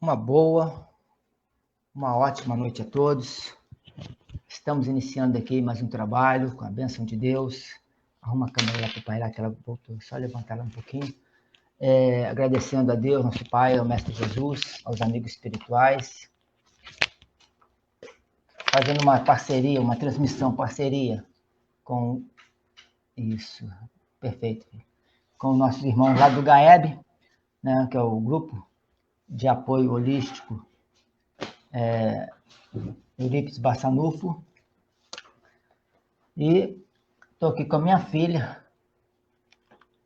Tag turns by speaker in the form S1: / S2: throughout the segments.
S1: Uma ótima noite a todos. Estamos iniciando aqui mais um trabalho com a bênção de Deus. Arruma a câmera lá para o pai lá, que ela voltou. Só levantar ela um pouquinho. Agradecendo a Deus, nosso Pai, ao Mestre Jesus, aos amigos espirituais. Fazendo uma parceria, uma parceria com... Isso, perfeito. Com nossos irmãos lá do GAEB, né, que é o Grupo de Apoio Holístico Eurípides Bassanufo. E estou aqui com a minha filha,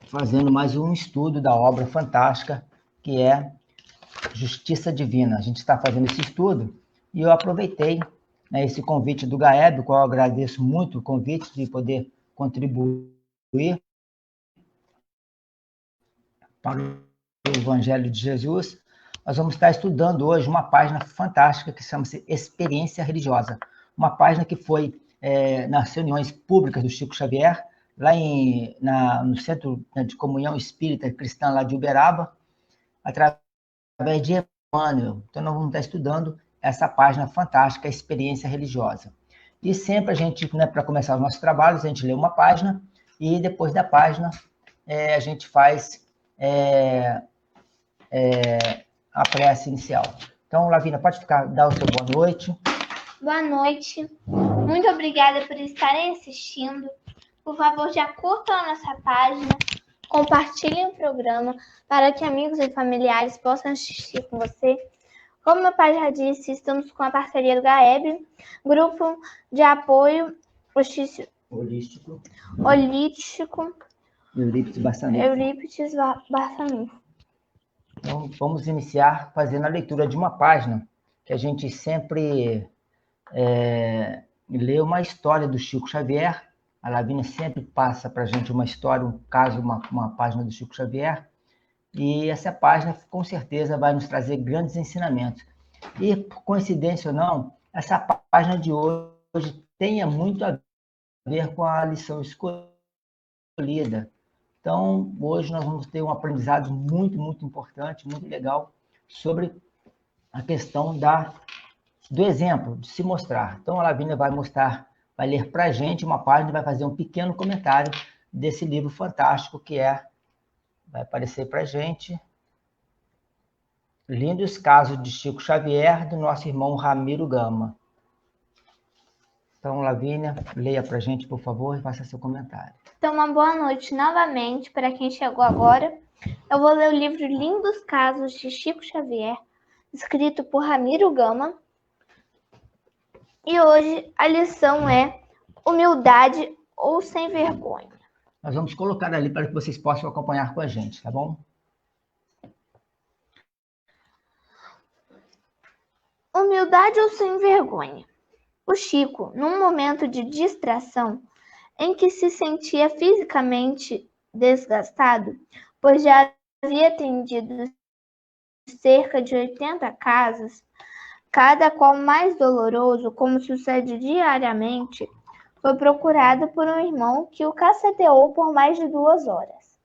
S1: fazendo mais um estudo da obra fantástica, que é Justiça Divina. A gente está fazendo esse estudo e eu aproveitei, né, esse convite do GAEB, o qual eu agradeço muito o convite de poder contribuir para o Evangelho de Jesus. Nós vamos estar estudando hoje uma página fantástica que chama-se Experiência Religiosa. Uma página que foi nas reuniões públicas do Chico Xavier, lá no Centro de Comunhão Espírita Cristã lá de Uberaba, através de Emmanuel. Então, nós vamos estar estudando essa página fantástica, Experiência Religiosa. E sempre a gente, né, para começar os nossos trabalhos, a gente lê uma página e depois da página a gente faz a prece inicial. Então, Lavínia, pode dar o seu boa noite.
S2: Boa noite. Muito obrigada por estarem assistindo. Por favor, já curtam a nossa página, compartilhem o programa para que amigos e familiares possam assistir com você. Como meu pai já disse, estamos com a parceria do GAEB, Grupo de Apoio
S1: Holístico.
S2: Eurípides Bassanufo.
S1: Então, vamos iniciar fazendo a leitura de uma página que a gente sempre lê uma história do Chico Xavier. A Lavínia sempre passa para a gente uma história, um caso, uma página do Chico Xavier. E essa página, com certeza, vai nos trazer grandes ensinamentos. E, por coincidência ou não, essa página de hoje tem muito a ver com a lição escolhida. Então, hoje nós vamos ter um aprendizado muito, muito importante, muito legal, sobre a questão do exemplo, de se mostrar. Então, a Lavínia vai ler para a gente uma página e vai fazer um pequeno comentário desse livro fantástico que vai aparecer para a gente. Lindos Casos de Chico Xavier, do nosso irmão Ramiro Gama. Então, Lavínia, leia para a gente, por favor, e faça seu comentário.
S2: Então, uma boa noite novamente para quem chegou agora. Eu vou ler o livro Lindos Casos de Chico Xavier, escrito por Ramiro Gama. E hoje a lição é Humildade ou Sem Vergonha.
S1: Nós vamos colocar ali para que vocês possam acompanhar com a gente, tá bom?
S2: Humildade ou sem vergonha? O Chico, num momento de distração, em que se sentia fisicamente desgastado, pois já havia atendido cerca de 80 casos, cada qual mais doloroso, como sucede diariamente, foi procurado por um irmão que o caceteou por mais de 2 horas.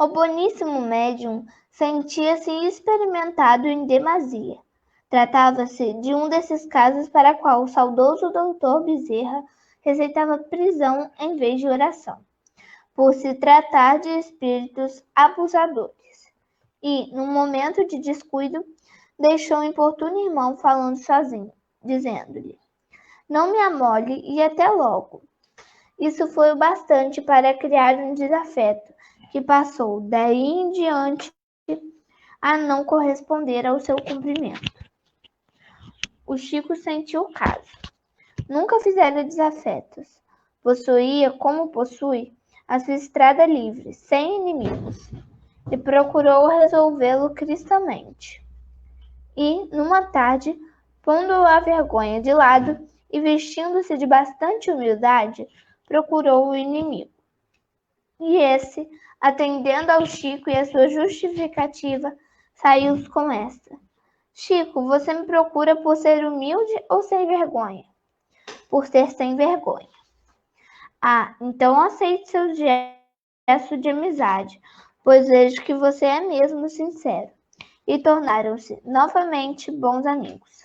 S2: O boníssimo médium sentia-se experimentado em demasia. Tratava-se de um desses casos para qual o saudoso doutor Bezerra receitava prisão em vez de oração, por se tratar de espíritos abusadores. E, num momento de descuido, deixou o importuno irmão falando sozinho, dizendo-lhe: "Não me amole e até logo." Isso foi o bastante para criar um desafeto, que passou daí em diante a não corresponder ao seu cumprimento. O Chico sentiu o caso. Nunca fizera desafetos. Possuía, como possui, a sua estrada livre, sem inimigos, e procurou resolvê-lo cristamente. E, numa tarde, pondo a vergonha de lado e vestindo-se de bastante humildade, procurou o inimigo. E esse, atendendo ao Chico e a sua justificativa, saiu com esta: "Chico, você me procura por ser humilde ou sem vergonha?" "Por ser sem vergonha." "Ah, então aceite seu gesto de amizade, pois vejo que você é mesmo sincero." e tornaram-se novamente bons amigos.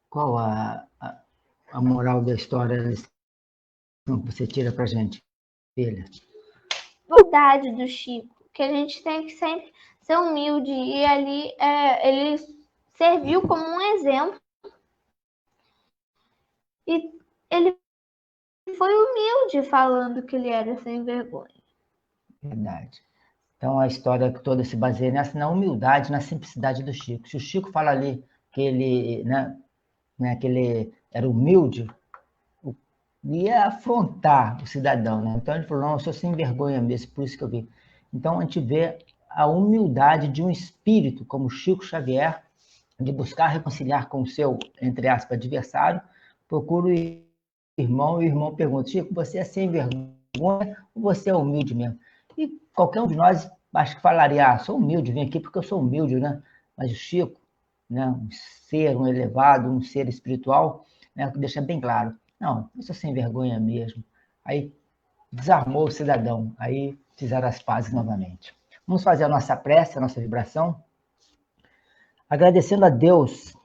S1: Qual a moral da história que você tira para a gente, filha?
S2: Verdade do Chico, que a gente tem que sempre ser humilde, e ali ele serviu como um exemplo, e ele foi humilde falando que ele era sem vergonha.
S1: Verdade. Então, a história toda se baseia na humildade, na simplicidade do Chico. Se o Chico fala ali que ele, que ele era humilde, ia afrontar o cidadão, né? Então, ele falou, não, eu sou sem vergonha mesmo, por isso que eu vi. Então, a gente vê a humildade de um espírito como Chico Xavier, de buscar reconciliar com o seu, entre aspas, adversário, procura o irmão, e o irmão pergunta, Chico, você é sem vergonha ou você é humilde mesmo? E qualquer um de nós, acho que falaria, sou humilde, vim aqui porque eu sou humilde, né? Mas o Chico, né, um ser, um elevado, um ser espiritual, né, deixa bem claro, não, eu sou sem vergonha mesmo. Aí desarmou o cidadão, aí fizeram as pazes novamente. Vamos fazer a nossa prece, a nossa vibração, agradecendo a Deus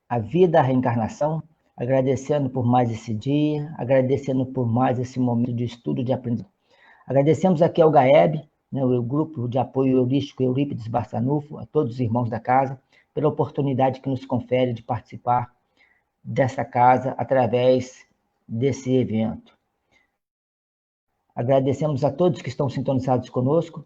S1: a vida, a reencarnação, agradecendo por mais esse dia, agradecendo por mais esse momento de estudo, de aprendizagem. Agradecemos aqui ao GAEB, né, o Grupo de Apoio Holístico Eurípides Barçanufo, a todos os irmãos da casa, pela oportunidade que nos confere de participar dessa casa através desse evento. Agradecemos a todos que estão sintonizados conosco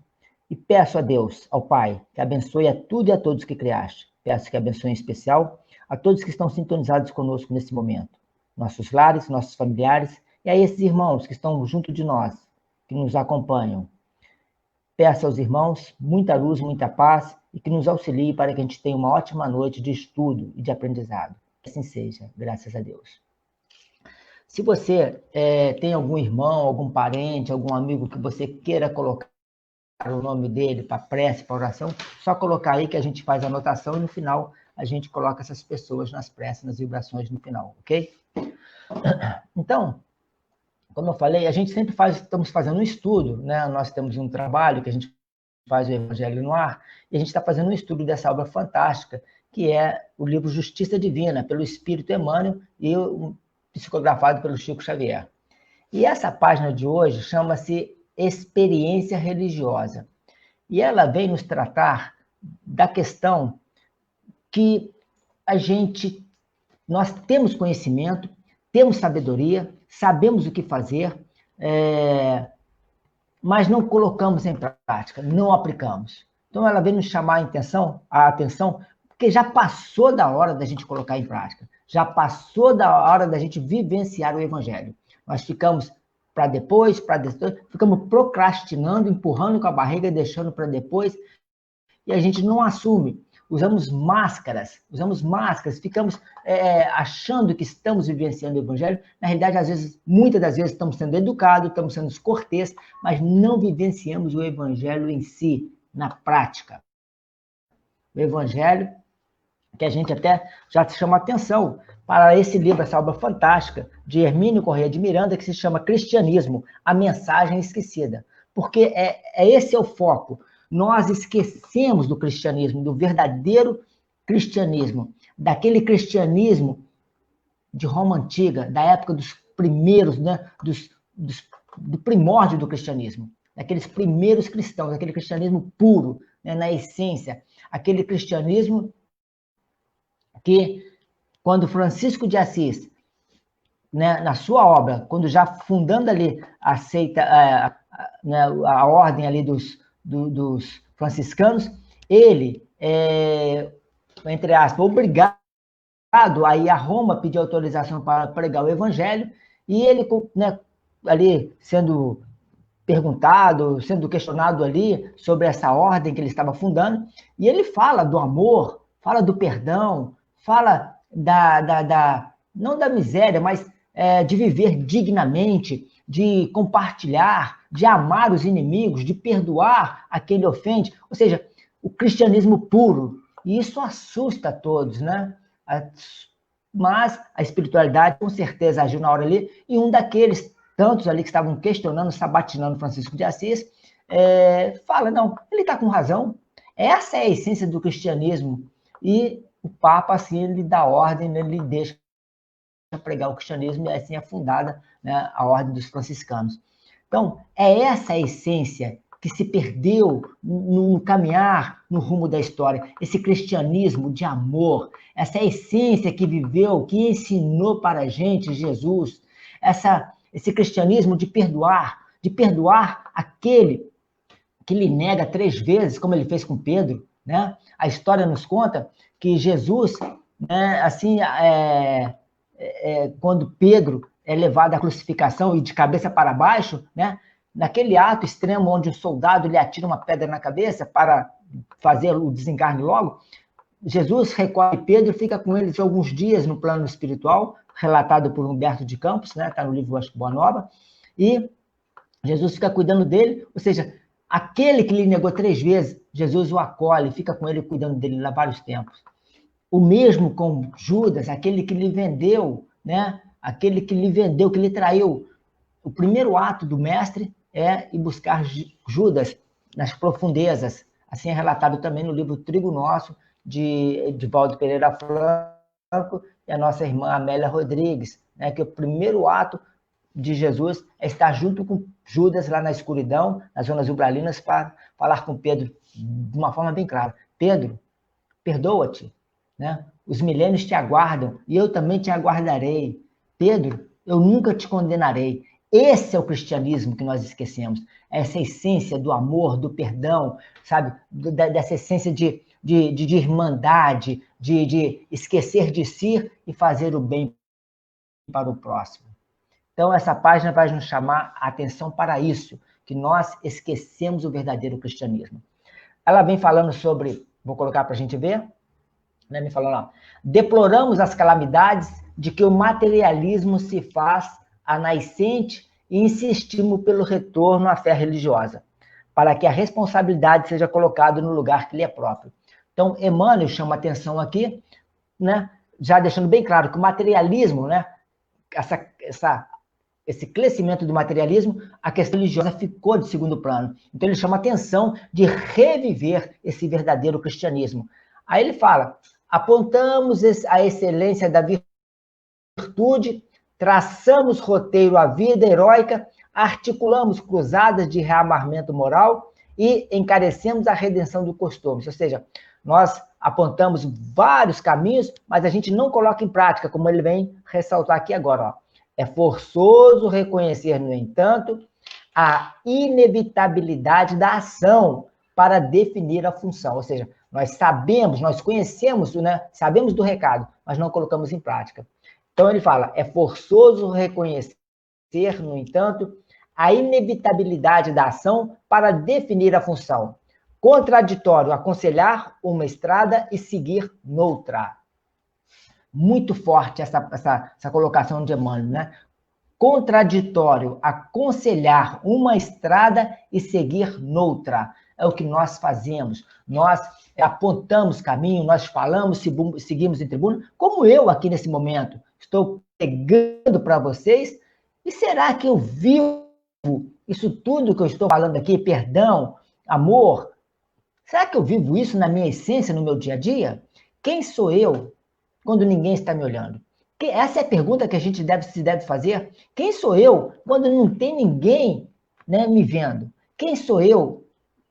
S1: e peço a Deus, ao Pai, que abençoe a tudo e a todos que criaste. Peço que abençoe em especial a todos que estão sintonizados conosco nesse momento, nossos lares, nossos familiares, e a esses irmãos que estão junto de nós, que nos acompanham. Peço aos irmãos muita luz, muita paz, e que nos auxilie para que a gente tenha uma ótima noite de estudo e de aprendizado. Que assim seja, graças a Deus. Se você tem algum irmão, algum parente, algum amigo que você queira colocar o nome dele para prece, para oração, só colocar aí que a gente faz a anotação e no final a gente coloca essas pessoas nas preces, nas vibrações no final, ok? Então, como eu falei, a gente sempre estamos fazendo um estudo, né? Nós temos um trabalho que a gente faz o Evangelho no Ar, e a gente está fazendo um estudo dessa obra fantástica, que é o livro Justiça Divina, pelo Espírito Emmanuel e psicografado pelo Chico Xavier. E essa página de hoje chama-se Experiência Religiosa. E ela vem nos tratar da questão que nós temos conhecimento, temos sabedoria, sabemos o que fazer, mas não colocamos em prática, não aplicamos. Então ela vem nos chamar a atenção, porque já passou da hora da gente colocar em prática, já passou da hora da gente vivenciar o Evangelho. Nós ficamos para depois, ficamos procrastinando, empurrando com a barriga, deixando para depois, e a gente não assume. Usamos máscaras, ficamos achando que estamos vivenciando o Evangelho. Na realidade, muitas das vezes, estamos sendo educados, estamos sendo corteses, mas não vivenciamos o Evangelho em si, na prática. O Evangelho, que a gente até já chama atenção para esse livro, essa obra fantástica, de Hermínio Corrêa de Miranda, que se chama Cristianismo, a Mensagem Esquecida. Porque esse é o foco. Nós esquecemos do cristianismo, do verdadeiro cristianismo, daquele cristianismo de Roma Antiga, da época dos primeiros, né, do primórdio do cristianismo, daqueles primeiros cristãos, aquele cristianismo puro, né, na essência, aquele cristianismo que, quando Francisco de Assis, né, na sua obra, quando já fundando ali a ordem ali dos franciscanos, ele entre aspas, obrigado a ir a Roma pedir autorização para pregar o Evangelho, e ele, né, ali sendo perguntado, sendo questionado ali sobre essa ordem que ele estava fundando, e ele fala do amor, fala do perdão, fala não da miséria, mas de viver dignamente, de compartilhar, de amar os inimigos, de perdoar a quem lhe ofende, ou seja, o cristianismo puro. E isso assusta a todos, né? Mas a espiritualidade com certeza agiu na hora ali, e um daqueles tantos ali que estavam questionando, sabatinando Francisco de Assis, fala, não, ele está com razão, Essa é a essência do cristianismo. E o Papa, assim, ele dá ordem, ele deixa pregar o cristianismo, e assim é fundada, né, a Ordem dos Franciscanos. Então, é essa a essência que se perdeu no caminhar, no rumo da história. Esse cristianismo de amor, essa essência que viveu, que ensinou para a gente Jesus, esse cristianismo de perdoar aquele que lhe nega 3 vezes, como ele fez com Pedro, né? A história nos conta que Jesus, né, assim, quando Pedro é levado à crucificação e de cabeça para baixo, né? Naquele ato extremo onde o soldado lhe atira uma pedra na cabeça para fazer o desencarne logo, Jesus recolhe Pedro e fica com ele de alguns dias no plano espiritual, relatado por Humberto de Campos, né? Está no livro, acho que Boa Nova, e Jesus fica cuidando dele, ou seja, aquele que lhe negou 3 vezes, Jesus o acolhe, fica com ele cuidando dele lá vários tempos. O mesmo com Judas, aquele que lhe vendeu, né? Aquele que lhe vendeu, que lhe traiu. O primeiro ato do mestre é ir buscar Judas nas profundezas. Assim é relatado também no livro Trigo Nosso, de Valdo Pereira Franco e a nossa irmã Amélia Rodrigues, né? Que o primeiro ato de Jesus é estar junto com Judas lá na escuridão, nas zonas umbralinas, para falar com Pedro de uma forma bem clara. Pedro, perdoa-te, né? Os milênios te aguardam e eu também te aguardarei. Pedro, eu nunca te condenarei. Esse é o cristianismo que nós esquecemos. Essa essência do amor, do perdão, sabe? Dessa essência de irmandade, de esquecer de si e fazer o bem para o próximo. Então, essa página vai nos chamar a atenção para isso, que nós esquecemos o verdadeiro cristianismo. Ela vem falando sobre, vou colocar para a gente ver, né, me falando lá, deploramos as calamidades de que o materialismo se faz a nascente e insistimos pelo retorno à fé religiosa, para que a responsabilidade seja colocada no lugar que lhe é próprio. Então, Emmanuel chama atenção aqui, né, já deixando bem claro que o materialismo, né, esse crescimento do materialismo, a questão religiosa ficou de segundo plano. Então, ele chama atenção de reviver esse verdadeiro cristianismo. Aí ele fala, apontamos a excelência da virtude, traçamos roteiro à vida heróica, articulamos cruzadas de rearmamento moral e encarecemos a redenção do costume. Ou seja, nós apontamos vários caminhos, mas a gente não coloca em prática, como ele vem ressaltar aqui agora, ó. É forçoso reconhecer, no entanto, a inevitabilidade da ação para definir a função. Ou seja, nós sabemos, nós conhecemos, né? Sabemos do recado, mas não colocamos em prática. Então, ele fala, é forçoso reconhecer, no entanto, a inevitabilidade da ação para definir a função. Contraditório aconselhar uma estrada e seguir noutra. Muito forte essa colocação de Emmanuel, né? Contraditório aconselhar uma estrada e seguir noutra. É o que nós fazemos. Nós apontamos caminho, nós falamos, seguimos em tribuna, como eu aqui nesse momento. Estou pegando para vocês. E será que eu vivo isso tudo que eu estou falando aqui, perdão, amor? Será que eu vivo isso na minha essência, no meu dia a dia? Quem sou eu quando ninguém está me olhando? Essa é a pergunta que a gente deve fazer. Quem sou eu quando não tem ninguém, né, me vendo? Quem sou eu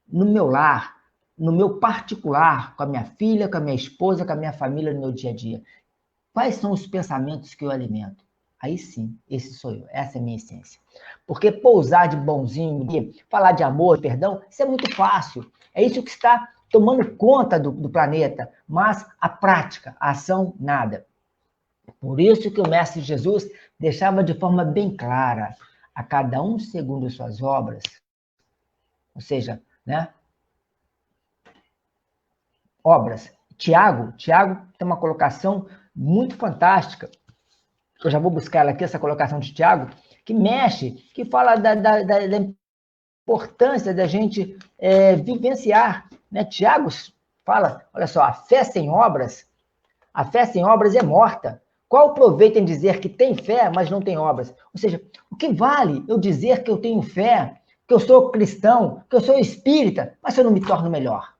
S1: no meu lar, no meu particular, com a minha filha, com a minha esposa, com a minha família, no meu dia a dia? Quais são os pensamentos que eu alimento? Aí sim, esse sou eu, essa é a minha essência. Porque pousar de bonzinho, falar de amor, perdão, isso é muito fácil. É isso que está tomando conta do planeta, mas a prática, a ação, nada. Por isso que o Mestre Jesus deixava de forma bem clara, a cada um segundo suas obras, ou seja, né? Obras. Tiago tem uma colocação muito fantástica, eu já vou buscar ela aqui, essa colocação de Tiago, que mexe, que fala da importância da gente vivenciar, né? Tiago fala, olha só, a fé sem obras é morta. Qual o proveito em dizer que tem fé, mas não tem obras? Ou seja, o que vale eu dizer que eu tenho fé, que eu sou cristão, que eu sou espírita, mas se eu não me torno melhor?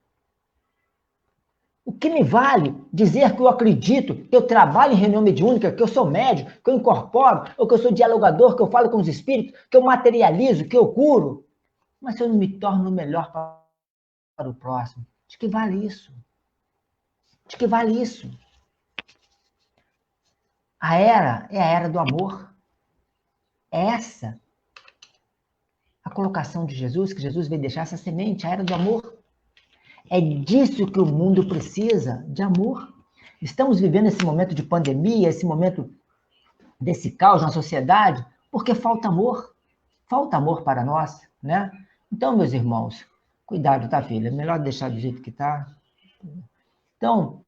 S1: O que me vale dizer que eu acredito, que eu trabalho em reunião mediúnica, que eu sou médium, que eu incorporo, ou que eu sou dialogador, que eu falo com os espíritos, que eu materializo, que eu curo, mas se eu não me torno melhor para o próximo, de que vale isso? De que vale isso? A era é a era do amor. É essa a colocação de Jesus, que Jesus veio deixar essa semente, a era do amor. É disso que o mundo precisa, de amor. Estamos vivendo esse momento de pandemia, esse momento desse caos na sociedade, porque falta amor para nós, né? Então, meus irmãos, cuidado, tá, filha? É melhor deixar do jeito que tá. Então,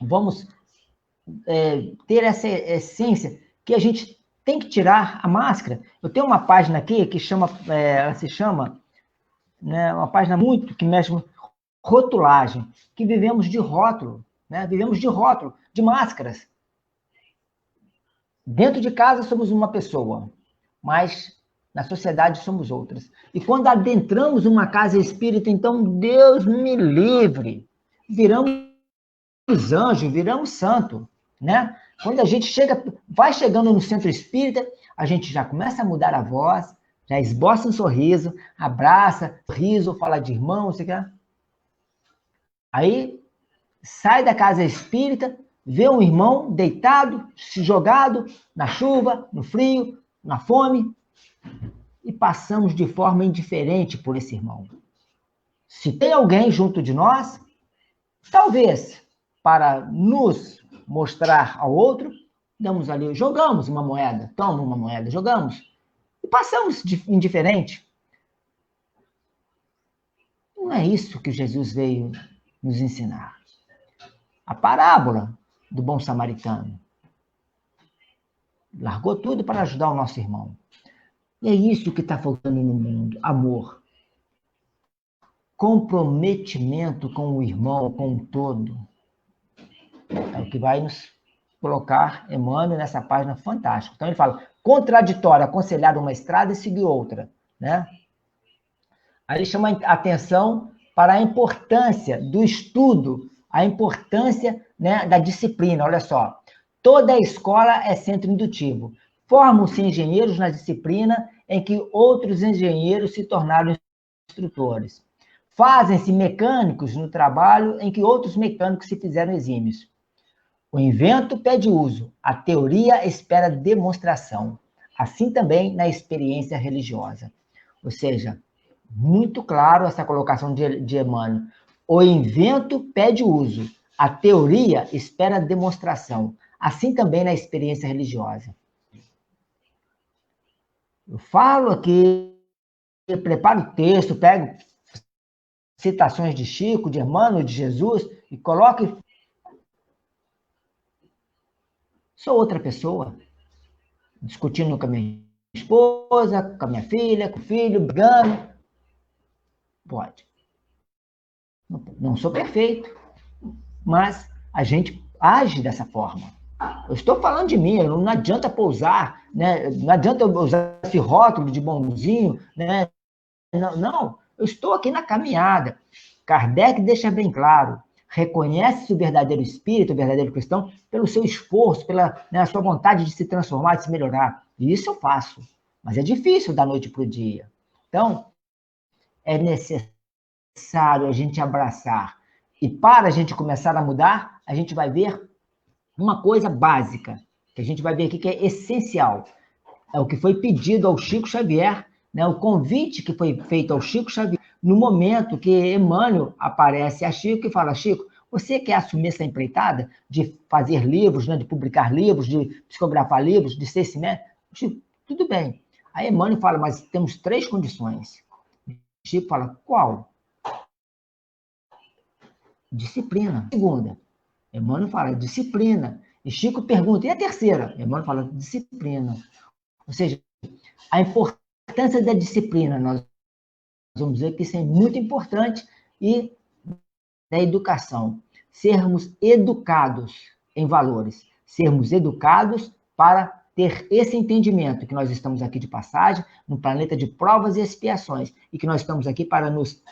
S1: vamos ter essa essência que a gente tem que tirar a máscara. Eu tenho uma página aqui que ela se chama, né, uma página muito que mexe com rotulagem, que vivemos de rótulo, né? Vivemos de rótulo, de máscaras. Dentro de casa somos uma pessoa, mas na sociedade somos outras. E quando adentramos uma casa espírita, então, Deus me livre, viramos anjos, viramos santo, né? Quando a gente vai chegando no centro espírita, a gente já começa a mudar a voz, já esboça um sorriso, abraça, riso, fala de irmão, não sei o que. Aí, sai da casa espírita, vê um irmão deitado, jogado na chuva, no frio, na fome, e passamos de forma indiferente por esse irmão. Se tem alguém junto de nós, talvez para nos mostrar ao outro, damos ali, jogamos uma moeda, toma uma moeda, jogamos, e passamos indiferente. Não é isso que Jesus veio nos ensinar. A parábola do bom samaritano. Largou tudo para ajudar o nosso irmão. E é isso que está faltando no mundo, amor. Comprometimento com o irmão, com o todo. É o que vai nos colocar Emmanuel nessa página fantástica. Então ele fala, contraditório, aconselhar uma estrada e seguir outra, né? Aí ele chama a atenção para a importância do estudo, a importância, né, da disciplina. Olha só, toda a escola é centro indutivo. Formam-se engenheiros na disciplina em que outros engenheiros se tornaram instrutores. Fazem-se mecânicos no trabalho em que outros mecânicos se fizeram exímios. O invento pede uso, a teoria espera demonstração. Assim também na experiência religiosa. Ou seja, muito claro essa colocação de Emmanuel. O invento pede uso, a teoria espera demonstração. Assim também na experiência religiosa. Eu falo aqui, eu preparo o texto, pego citações de Chico, de Emmanuel, de Jesus, e coloco. Sou outra pessoa, discutindo com a minha esposa, com a minha filha, com o filho, brigando. Pode. Não sou perfeito, mas a gente age dessa forma. Eu estou falando de mim, não adianta pousar, né? Não adianta eu usar esse rótulo de bonzinho, né? Não, eu estou aqui na caminhada. Kardec deixa bem claro, reconhece-se o verdadeiro espírito, o verdadeiro cristão, pelo seu esforço, pela, né, sua vontade de se transformar, de se melhorar. E isso eu faço, mas é difícil da noite para o dia. Então, é necessário a gente abraçar. E para a gente começar a mudar, a gente vai ver uma coisa básica, que a gente vai ver aqui que é essencial. É o que foi pedido ao Chico Xavier, né? O convite que foi feito ao Chico Xavier, no momento que Emmanuel aparece a Chico e fala, Chico, você quer assumir essa empreitada de fazer livros, né? De publicar livros, de psicografar livros, de ser esse médico? Chico, tudo bem. Aí Emmanuel fala, mas temos 3 condições. Chico fala, qual? Disciplina. Segunda, Emmanuel fala, disciplina. E Chico pergunta, e a terceira? Emmanuel fala, disciplina. Ou seja, a importância da disciplina, nós vamos dizer que isso é muito importante, e da educação. Sermos educados em valores. Sermos educados para ter esse entendimento que nós estamos aqui de passagem, no planeta de provas e expiações, e que nós estamos aqui para nos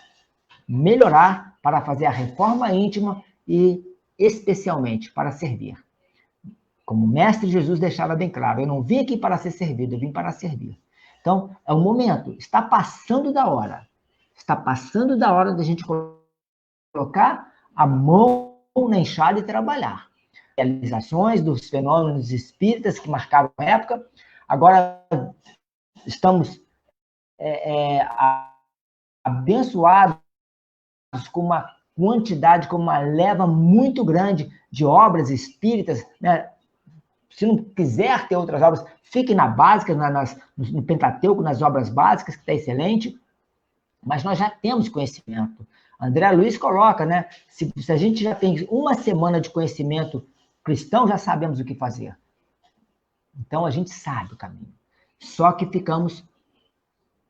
S1: melhorar, para fazer a reforma íntima e especialmente para servir. Como o Mestre Jesus deixava bem claro, eu não vim aqui para ser servido, eu vim para servir. Então, é o momento, está passando da hora. Está passando da hora da gente colocar a mão na enxada e trabalhar. Realizações dos fenômenos espíritas que marcavam a época, agora estamos abençoados com uma quantidade, com uma leva muito grande de obras espíritas, né? Se não quiser ter outras obras, fique na básica, no Pentateuco, nas obras básicas, que está excelente, mas nós já temos conhecimento. André Luiz coloca, né? Se a gente já tem uma semana de conhecimento cristão, já sabemos o que fazer. Então, a gente sabe o caminho. Só que ficamos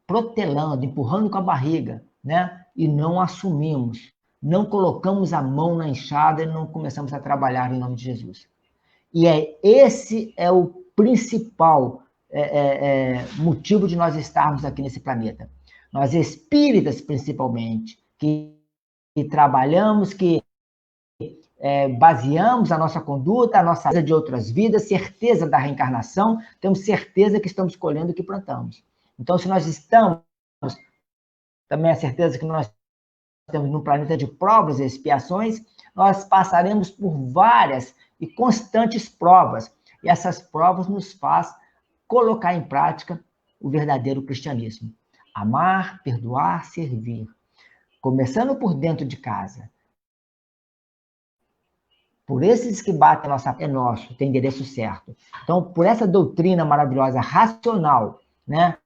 S1: protelando, empurrando com a barriga, né? E não assumimos. Não colocamos a mão na enxada e não começamos a trabalhar em nome de Jesus. E esse é o principal motivo de nós estarmos aqui nesse planeta. Nós espíritas, principalmente, que trabalhamos, que baseamos a nossa conduta, a nossa vida de outras vidas, certeza da reencarnação, temos certeza que estamos colhendo o que plantamos. Então, se nós estamos, também a certeza que nós estamos num planeta de provas e expiações, nós passaremos por várias e constantes provas. E essas provas nos faz colocar em prática o verdadeiro cristianismo. Amar, perdoar, servir. Começando por dentro de casa. Por esses que batem a nossa... É nosso, tem endereço certo. Então, por essa doutrina maravilhosa, racional, né?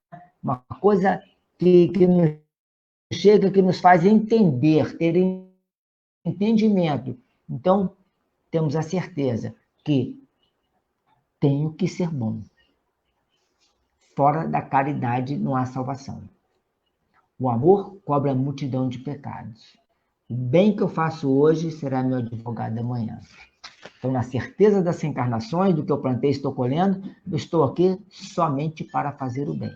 S1: Uma coisa que nos chega, que nos faz entender, ter entendimento. Então, temos a certeza que tenho que ser bom. Fora da caridade não há salvação. O amor cobre a multidão de pecados. O bem que eu faço hoje será meu advogado amanhã. Então, na certeza das reencarnações, do que eu plantei e estou colhendo, eu estou aqui somente para fazer o bem.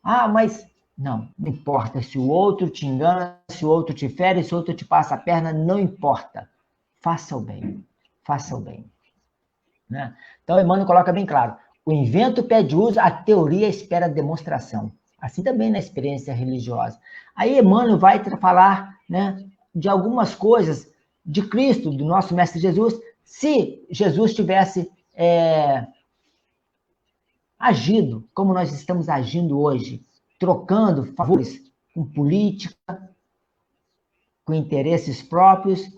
S1: Ah, mas não importa se o outro te engana, se o outro te fere, se o outro te passa a perna, não importa. Faça o bem. Faça o bem. Né? Então, Emmanuel coloca bem claro, o invento pede uso, a teoria espera demonstração. Assim também na experiência religiosa. Aí Emmanuel vai falar, né, de algumas coisas de Cristo, do nosso Mestre Jesus, se Jesus tivesse agido como nós estamos agindo hoje, trocando favores com política, com interesses próprios,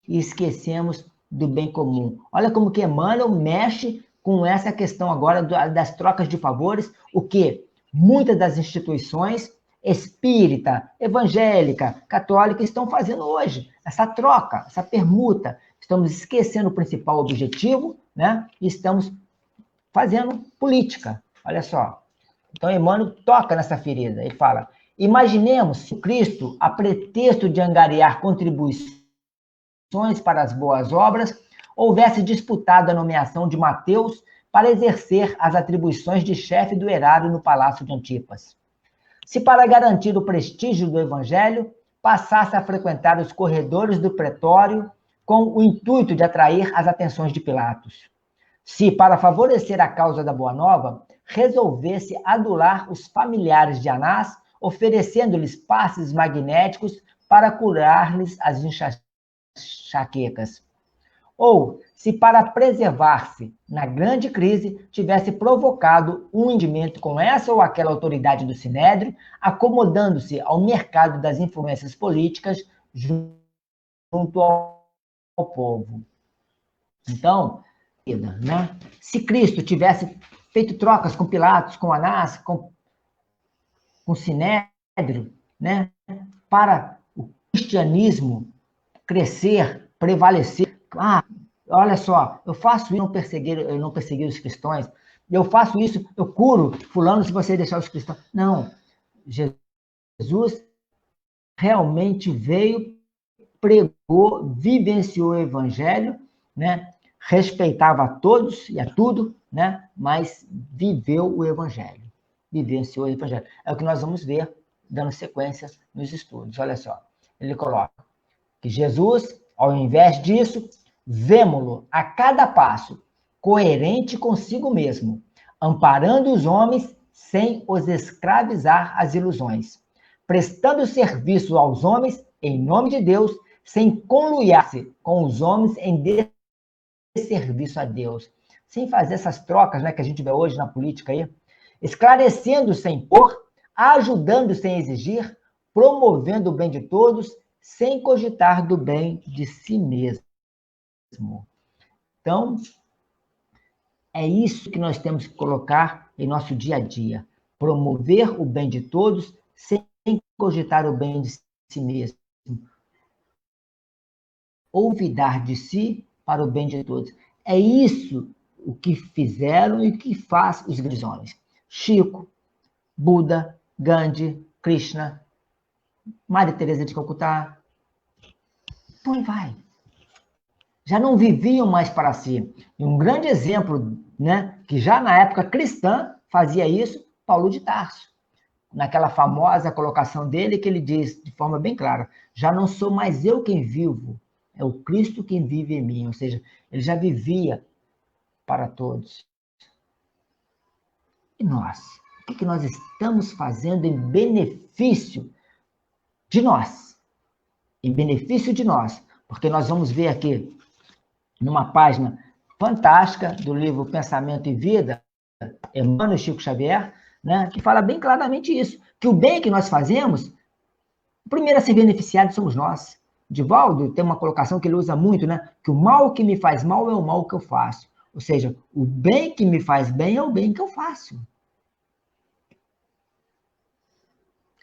S1: e esquecemos do bem comum. Olha como que Emmanuel mexe com essa questão agora das trocas de favores, o que muitas das instituições espírita, evangélica, católica estão fazendo hoje. Essa troca, essa permuta. Estamos esquecendo o principal objetivo, né? E estamos fazendo política. Olha só. Então, Emmanuel toca nessa ferida. Ele fala, imaginemos se Cristo, a pretexto de angariar contribuições para as boas obras, houvesse disputado a nomeação de Mateus para exercer as atribuições de chefe do erário no palácio de Antipas. Se para garantir o prestígio do evangelho, passasse a frequentar os corredores do pretório com o intuito de atrair as atenções de Pilatos. Se, para favorecer a causa da Boa Nova, resolvesse adular os familiares de Anás, oferecendo-lhes passes magnéticos para curar-lhes as enxaquecas. Ou, se para preservar-se na grande crise, tivesse provocado um entendimento com essa ou aquela autoridade do Sinédrio, acomodando-se ao mercado das influências políticas junto ao povo. Então, né, se Cristo tivesse feito trocas com Pilatos, com Anás, com Sinédrio, né, para o cristianismo crescer, prevalecer. Ah, olha só, eu faço isso, eu não persegui os cristãos. Eu faço isso, eu curo fulano se você deixar os cristãos. Não. Jesus realmente veio, pregou, vivenciou o evangelho, né? Respeitava a todos e a tudo, né? Mas viveu o evangelho. Vivenciou o evangelho. É o que nós vamos ver, dando sequência nos estudos. Olha só. ele coloca que Jesus, ao invés disso, vemo-lo a cada passo, coerente consigo mesmo, amparando os homens sem os escravizar às ilusões, prestando serviço aos homens em nome de Deus, sem conluiar-se com os homens em desserviço a Deus, sem fazer essas trocas, né, que a gente vê hoje na política aí, esclarecendo sem impor, ajudando sem exigir, promovendo o bem de todos, sem cogitar do bem de si mesmo. Então, é isso que nós temos que colocar em nosso dia a dia. Promover o bem de todos, sem cogitar o bem de si mesmo. Olvidar de si para o bem de todos. É isso o que fizeram e o que faz os grandes homens. Chico, Buda, Gandhi, Krishna, Maria Teresa de Calcutá, por aí vai. Já não viviam mais para si. E um grande exemplo, né, que já na época cristã fazia isso, Paulo de Tarso. Naquela famosa colocação dele, que ele diz de forma bem clara: já não sou mais eu quem vivo, é o Cristo quem vive em mim. Ou seja, ele já vivia para todos. E nós? O que nós estamos fazendo em benefício de nós? Em benefício de nós. Porque nós vamos ver aqui, numa página fantástica do livro Pensamento e Vida, Emmanuel Chico Xavier, né, que fala bem claramente isso, que o bem que nós fazemos, o primeiro a ser beneficiado somos nós. Divaldo tem uma colocação que ele usa muito, né, que o mal que me faz mal é o mal que eu faço. Ou seja, o bem que me faz bem é o bem que eu faço.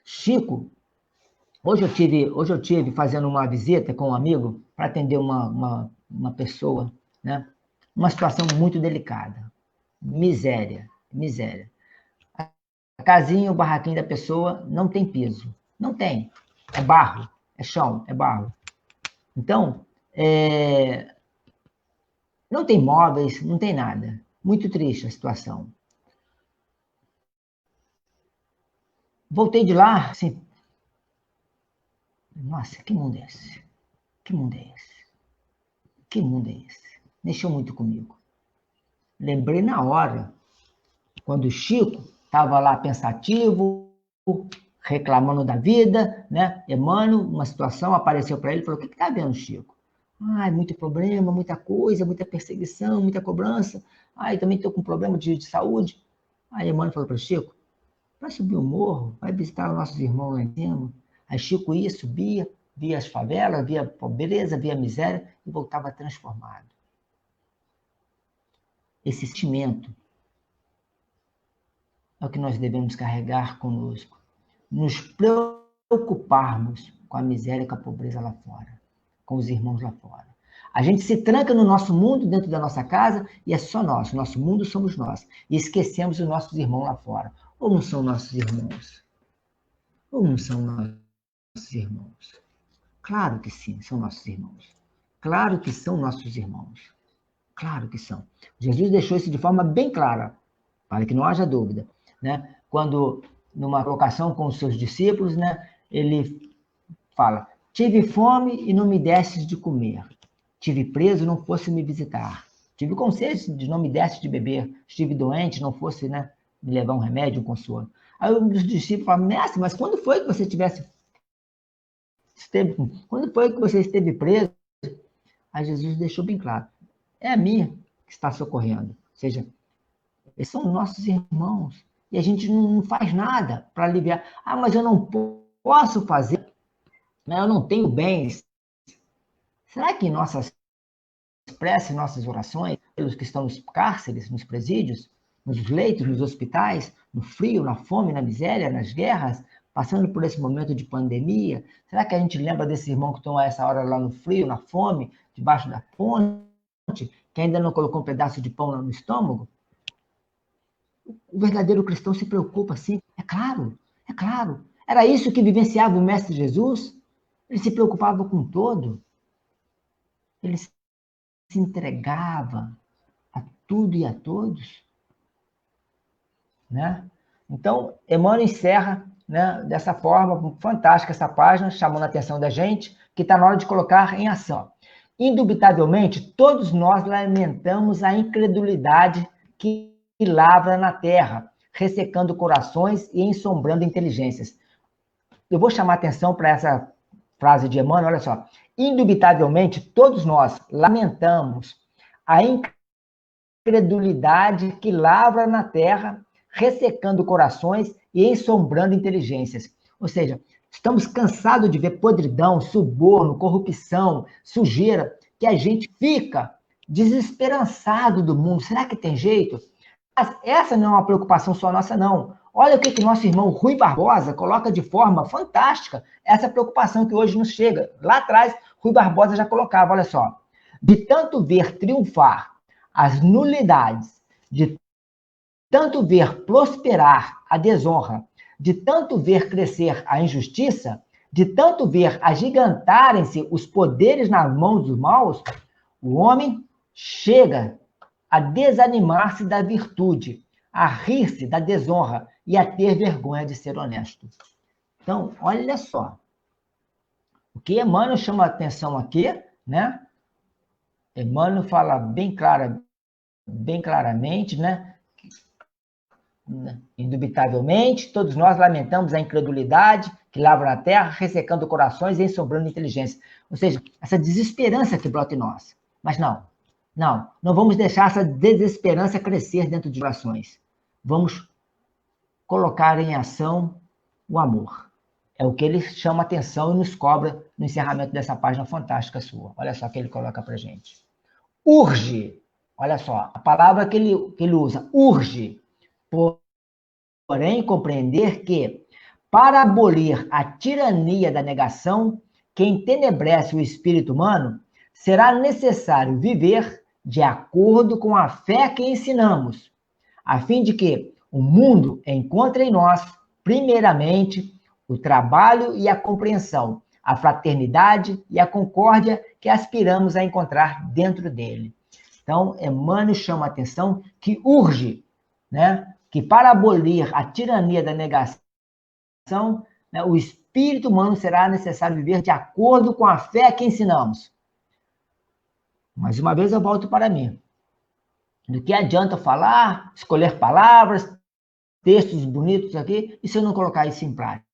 S1: Chico, hoje eu tive fazendo uma visita com um amigo para atender uma pessoa, né? Uma situação muito delicada. Miséria. A casinha, o barraquinho da pessoa não tem piso. Não tem. É barro, é chão, é barro. Então, não tem móveis, não tem nada. Muito triste a situação. Voltei de lá, assim, nossa, que mundo é esse? Que mundo é esse? Que mundo é esse? Mexeu muito comigo. Lembrei na hora, quando o Chico estava lá pensativo, reclamando da vida, né? Emmanuel, uma situação, apareceu para ele e falou: o que está vendo, Chico? Ai, muito problema, muita coisa, muita perseguição, muita cobrança. Ai, também estou com problema de saúde. Aí Emmanuel falou para o Chico: vai subir o morro, vai visitar os nossos irmãos lá em cima. Aí Chico ia, subia, via as favelas, via a pobreza, via a miséria e voltava transformado. Esse sentimento é o que nós devemos carregar conosco. Nos preocuparmos com a miséria e com a pobreza lá fora, com os irmãos lá fora. A gente se tranca no nosso mundo, dentro da nossa casa, e é só nós. O nosso mundo somos nós. E esquecemos os nossos irmãos lá fora. Ou não são nossos irmãos? Ou não são nossos irmãos? Claro que sim, são nossos irmãos. Claro que são nossos irmãos. Claro que são. Jesus deixou isso de forma bem clara, para que não haja dúvida, né? Quando, numa colocação com os seus discípulos, né, ele fala: tive fome e não me destes de comer. Tive preso e não fosse me visitar. Tive com sede e não me deste de beber. Estive doente, não fosse, né, me levar um remédio, um consolo. Aí os discípulos falam: mestre, mas quando foi que você quando foi que você esteve preso? Aí Jesus deixou bem claro: é a minha que está socorrendo. Ou seja, eles são nossos irmãos. E a gente não faz nada para aliviar. Ah, mas eu não posso fazer, né? Eu não tenho bens. Será que nossas preces, nossas orações, pelos que estão nos cárceres, nos presídios, nos leitos, nos hospitais, no frio, na fome, na miséria, nas guerras, passando por esse momento de pandemia, será que a gente lembra desse irmão que estão a essa hora lá no frio, na fome, debaixo da ponte, que ainda não colocou um pedaço de pão no estômago? O verdadeiro cristão se preocupa, sim. É claro, é claro. Era isso que vivenciava o Mestre Jesus. Ele se preocupava com todo. Ele se entregava a tudo e a todos. Né? Então, Emmanuel encerra né, dessa forma fantástica essa página, chamando a atenção da gente, que está na hora de colocar em ação. Indubitavelmente, todos nós lamentamos a incredulidade que lavra na terra, ressecando corações e ensombrando inteligências. Eu vou chamar a atenção para essa frase de Emmanuel, olha só. Indubitavelmente, todos nós lamentamos a incredulidade que lavra na terra, ressecando corações e ensombrando inteligências. Ou seja, estamos cansados de ver podridão, suborno, corrupção, sujeira, que a gente fica desesperançado do mundo. Será que tem jeito? Mas essa não é uma preocupação só nossa, não. Olha o que nosso irmão Rui Barbosa coloca de forma fantástica essa preocupação que hoje nos chega. Lá atrás, Rui Barbosa já colocava, olha só. De tanto ver triunfar as nulidades, de tanto ver prosperar a desonra, de tanto ver crescer a injustiça, de tanto ver agigantarem-se os poderes nas mãos dos maus, o homem chega a desanimar-se da virtude, a rir-se da desonra e a ter vergonha de ser honesto. Então, olha só. O que Emmanuel chama a atenção aqui, né? Emmanuel fala bem claramente, né? Indubitavelmente, todos nós lamentamos a incredulidade que lavra na terra, ressecando corações e ensombrando inteligência. Ou seja, essa desesperança que brota em nós. Mas não vamos deixar essa desesperança crescer dentro de corações. Vamos colocar em ação o amor. É o que ele chama atenção e nos cobra no encerramento dessa página fantástica sua. Olha só o que ele coloca para gente. Urge, olha só, a palavra que ele usa, urge, porém compreender que, para abolir a tirania da negação que entenebrece o espírito humano, será necessário viver de acordo com a fé que ensinamos, a fim de que o mundo encontre em nós, primeiramente, o trabalho e a compreensão, a fraternidade e a concórdia que aspiramos a encontrar dentro dele. Então, Emmanuel chama a atenção que urge, né, que para abolir a tirania da negação, né, o espírito humano será necessário viver de acordo com a fé que ensinamos. Mais uma vez eu volto para mim. Do que adianta falar, escolher palavras, textos bonitos aqui, e se eu não colocar isso em prática?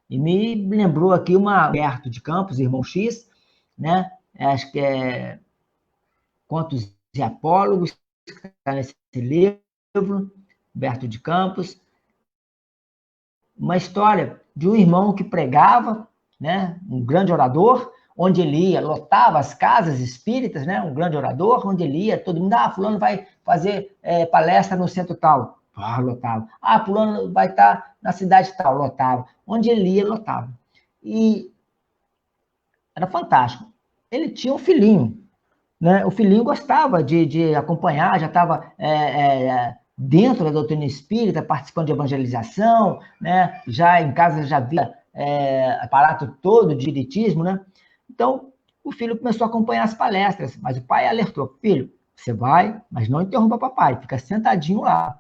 S1: E me lembrou aqui Humberto de Campos, irmão X, né? Acho que é Contos e Apólogos, que está nesse livro, Humberto de Campos. Uma história de um irmão que pregava, né? Um grande orador, onde ele ia, lotava as casas espíritas, né? Um grande orador, onde ele ia, todo mundo, fulano vai fazer palestra no centro tal. Lotava. Fulano vai estar na cidade tal, lotava. Onde ele ia, lotava. E era fantástico. Ele tinha um filhinho, né? O filhinho gostava de acompanhar, já estava dentro da doutrina espírita, participando de evangelização, né? Já em casa já via aparato todo de espiritismo, né? Então, o filho começou a acompanhar as palestras, mas o pai alertou: filho, você vai, mas não interrompa papai, fica sentadinho lá,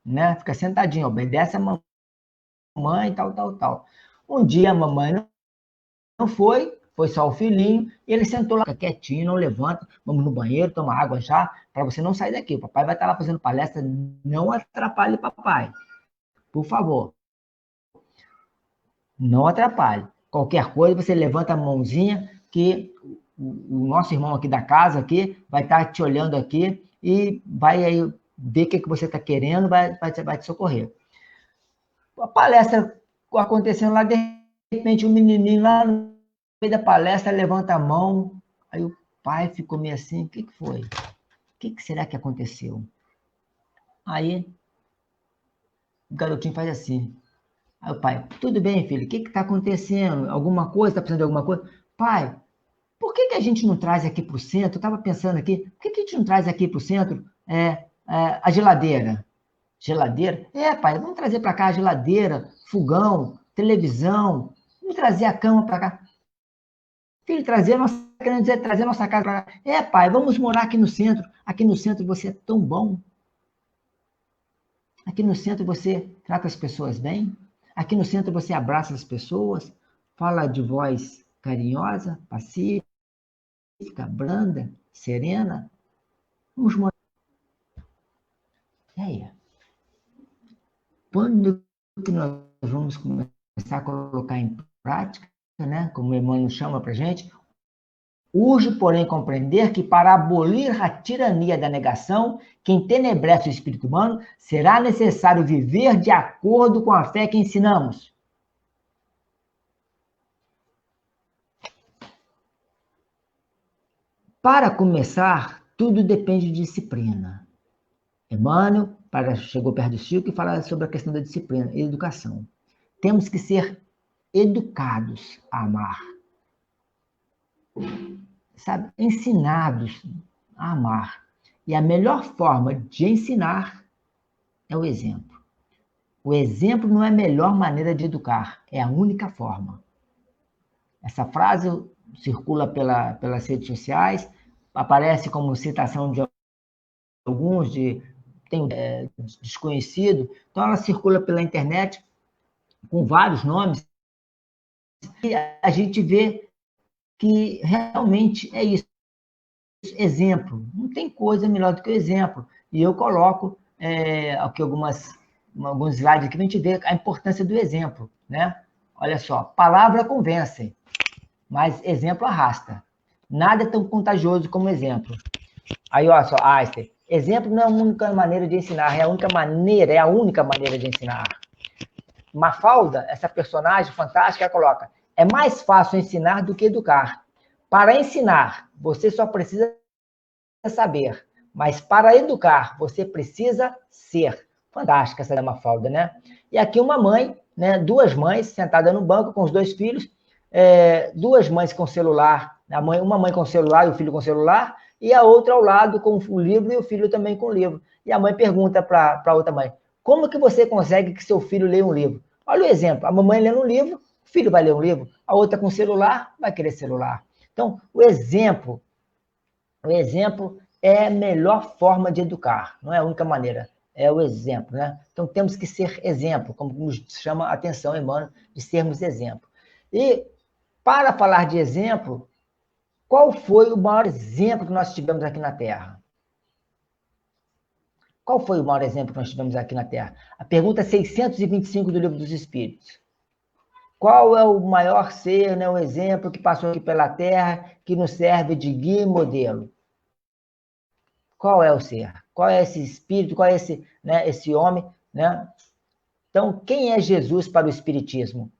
S1: né? Fica sentadinho, obedece a mamãe, tal. Um dia a mamãe não foi só o filhinho, e ele sentou lá, fica quietinho, não levanta, vamos no banheiro, toma água já, para você não sair daqui. O papai vai estar lá fazendo palestra, não atrapalhe o papai, por favor. Não atrapalhe. Qualquer coisa, você levanta a mãozinha, que o nosso irmão aqui da casa aqui vai estar te olhando aqui e vai aí ver o que você está querendo, vai te socorrer. A palestra acontecendo lá, de repente, um menininho lá no meio da palestra levanta a mão, aí o pai ficou meio assim: o que foi? O que será que aconteceu? Aí o garotinho faz assim. Aí o pai: tudo bem, filho, o que está acontecendo? Alguma coisa? Está precisando de alguma coisa? Pai, por que a gente não traz aqui para o centro? Eu estava pensando aqui, por que a gente não traz aqui para o centro a geladeira? Geladeira? Pai, vamos trazer para cá a geladeira, fogão, televisão, vamos trazer a cama para cá. Filho, querendo dizer, trazer a nossa casa para cá. Pai, vamos morar aqui no centro. Aqui no centro você é tão bom. Aqui no centro você trata as pessoas bem. Aqui no centro você abraça as pessoas, fala de voz carinhosa, pacífica, branda, serena. Vamos morar. E aí? Quando que nós vamos começar a colocar em prática, né? Como o Emmanuel chama para a gente, urge, porém, compreender que para abolir a tirania da negação, que entenebrece o espírito humano, será necessário viver de acordo com a fé que ensinamos. Para começar, tudo depende de disciplina. Emmanuel chegou perto do Chico e fala sobre a questão da disciplina e educação. Temos que ser educados a amar. Sabe? Ensinados a amar. E a melhor forma de ensinar é o exemplo. O exemplo não é a melhor maneira de educar, é a única forma. Essa frase circula pelas redes sociais, aparece como citação de alguns, desconhecido, então ela circula pela internet com vários nomes, e a gente vê que realmente é isso. Exemplo, não tem coisa melhor do que o exemplo. E eu coloco aqui alguns slides aqui para a gente ver a importância do exemplo, né? Olha só, palavra convence, mas exemplo arrasta. Nada é tão contagioso como exemplo. Aí, olha só, Einstein, exemplo não é a única maneira de ensinar, é a única maneira de ensinar. Mafalda, essa personagem fantástica, ela coloca, é mais fácil ensinar do que educar. Para ensinar, você só precisa saber, mas para educar, você precisa ser. Fantástica essa da Mafalda, né? E aqui uma mãe, né, duas mães sentadas no banco com os dois filhos, duas mães com celular, uma mãe com celular e o filho com celular, e a outra ao lado com o livro e o filho também com o livro. E a mãe pergunta para a outra mãe, como que você consegue que seu filho leia um livro? Olha o exemplo, a mamãe lendo um livro, o filho vai ler um livro, a outra com celular, vai querer celular. Então, o exemplo é a melhor forma de educar, não é a única maneira, é o exemplo, né? Então, temos que ser exemplo, como nos chama a atenção, Emmanuel, de sermos exemplo. E, para falar de exemplo, qual foi o maior exemplo que nós tivemos aqui na Terra? Qual foi o maior exemplo que nós tivemos aqui na Terra? A pergunta 625 do Livro dos Espíritos. Qual é o maior ser, né, o exemplo que passou aqui pela Terra, que nos serve de guia e modelo? Qual é o ser? Qual é esse espírito? Qual é esse homem? Né? Então, quem é Jesus para o Espiritismo?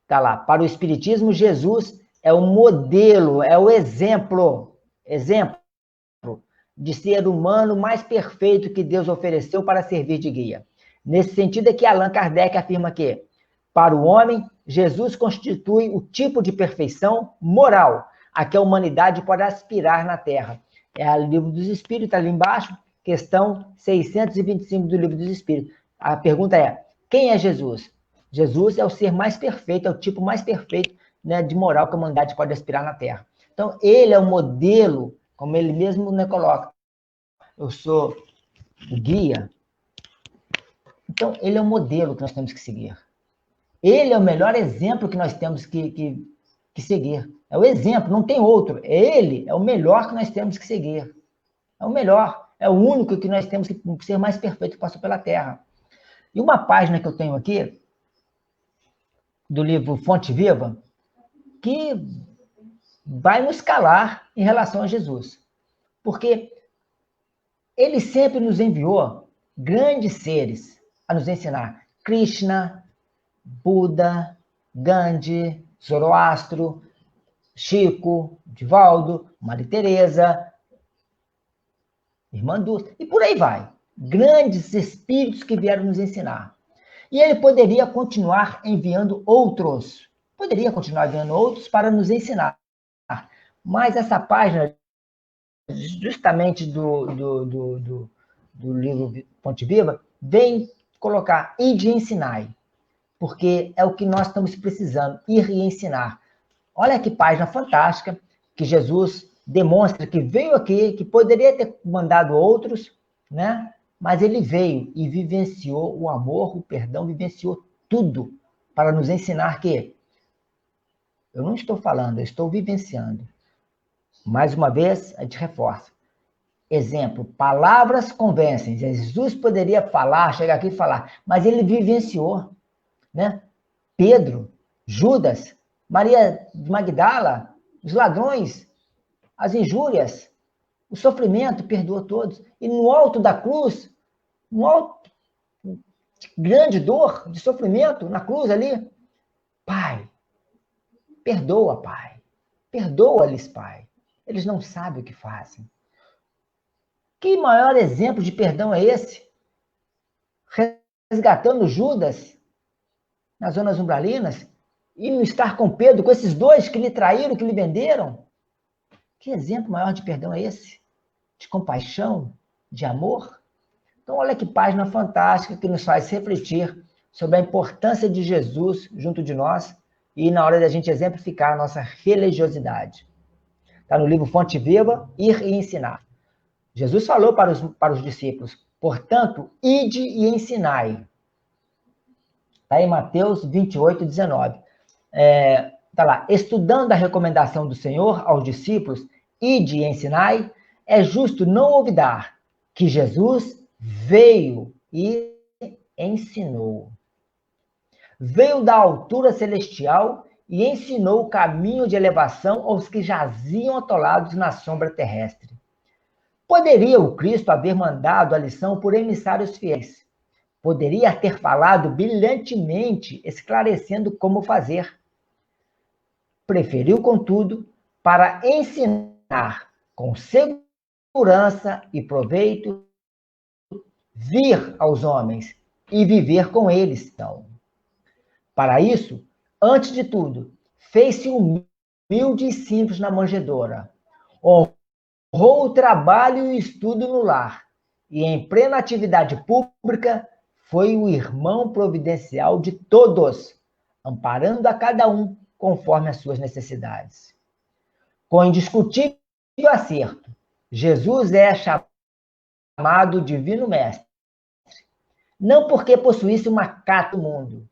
S1: Está lá. Para o Espiritismo, Jesus é o modelo, é o exemplo de ser humano mais perfeito que Deus ofereceu para servir de guia. Nesse sentido é que Allan Kardec afirma que, para o homem, Jesus constitui o tipo de perfeição moral a que a humanidade pode aspirar na Terra. É o Livro dos Espíritos, está ali embaixo, questão 625 do Livro dos Espíritos. A pergunta é, quem é Jesus? Jesus é o ser mais perfeito, é o tipo mais perfeito, né, de moral que a humanidade pode aspirar na Terra. Então, ele é o modelo, como ele mesmo, né, coloca. Eu sou o guia. Então, ele é o modelo que nós temos que seguir. Ele é o melhor exemplo que nós temos que seguir. É o exemplo, não tem outro. Ele é o melhor que nós temos que seguir. É o melhor, é o único que nós temos que ser mais perfeito que passou pela Terra. E uma página que eu tenho aqui, do livro Fonte Viva, que vai nos calar em relação a Jesus. Porque ele sempre nos enviou grandes seres a nos ensinar. Krishna, Buda, Gandhi, Zoroastro, Chico, Divaldo, Maria Teresa, Irmã Dulce, e por aí vai. Grandes espíritos que vieram nos ensinar. E ele poderia continuar enviando outros. Para nos ensinar. Mas essa página, justamente do livro Fonte Viva, vem colocar ide e ensinai. Porque é o que nós estamos precisando, ir e ensinar. Olha que página fantástica, que Jesus demonstra que veio aqui, que poderia ter mandado outros, né? Mas ele veio e vivenciou o amor, o perdão, vivenciou tudo para nos ensinar que eu não estou falando, eu estou vivenciando. Mais uma vez, a gente reforça. Exemplo, palavras convencem. Jesus poderia falar, chegar aqui e falar, mas ele vivenciou, né? Pedro, Judas, Maria de Magdala, os ladrões, as injúrias, o sofrimento, perdoou todos. E no alto da cruz, no alto de grande dor, de sofrimento, na cruz ali, Pai, perdoa, Pai. Perdoa-lhes, Pai. Eles não sabem o que fazem. Que maior exemplo de perdão é esse? Resgatando Judas nas zonas umbralinas e não estar com Pedro, com esses dois que lhe traíram, que lhe venderam. Que exemplo maior de perdão é esse? De compaixão, de amor? Então, olha que página fantástica que nos faz refletir sobre a importância de Jesus junto de nós e na hora da gente exemplificar a nossa religiosidade. Está no livro Fonte Viva, Ir e Ensinar. Jesus falou para os discípulos, portanto, ide e ensinai. Está em Mateus 28, 19. Está lá, estudando a recomendação do Senhor aos discípulos, ide e ensinai, é justo não olvidar que Jesus veio e ensinou. Veio da altura celestial e ensinou o caminho de elevação aos que jaziam atolados na sombra terrestre. Poderia o Cristo haver mandado a lição por emissários fiéis. Poderia ter falado brilhantemente, esclarecendo como fazer. Preferiu, contudo, para ensinar com segurança e proveito, vir aos homens e viver com eles. Então, para isso, antes de tudo, fez-se humilde e simples na manjedoura. Honrou o trabalho e o estudo no lar, e em plena atividade pública, foi o irmão providencial de todos, amparando a cada um conforme as suas necessidades. Com indiscutível acerto, Jesus é chamado Divino Mestre, não porque possuísse uma cata do mundo,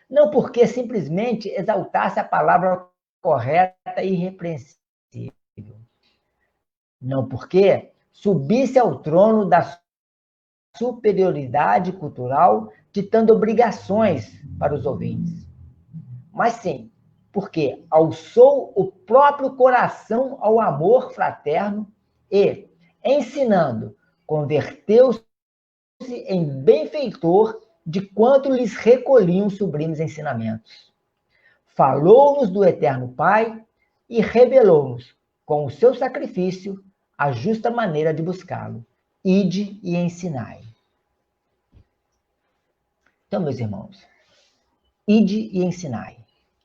S1: não porque simplesmente exaltasse a palavra correta e irrepreensível, não porque subisse ao trono da superioridade cultural, ditando obrigações para os ouvintes, mas sim porque alçou o próprio coração ao amor fraterno e, ensinando, converteu-se em benfeitor de quanto lhes recolhiam sublimes ensinamentos. Falou-nos do eterno Pai e revelou-nos, com o seu sacrifício, a justa maneira de buscá-lo. Ide e ensinai. Então, meus irmãos, ide e ensinai.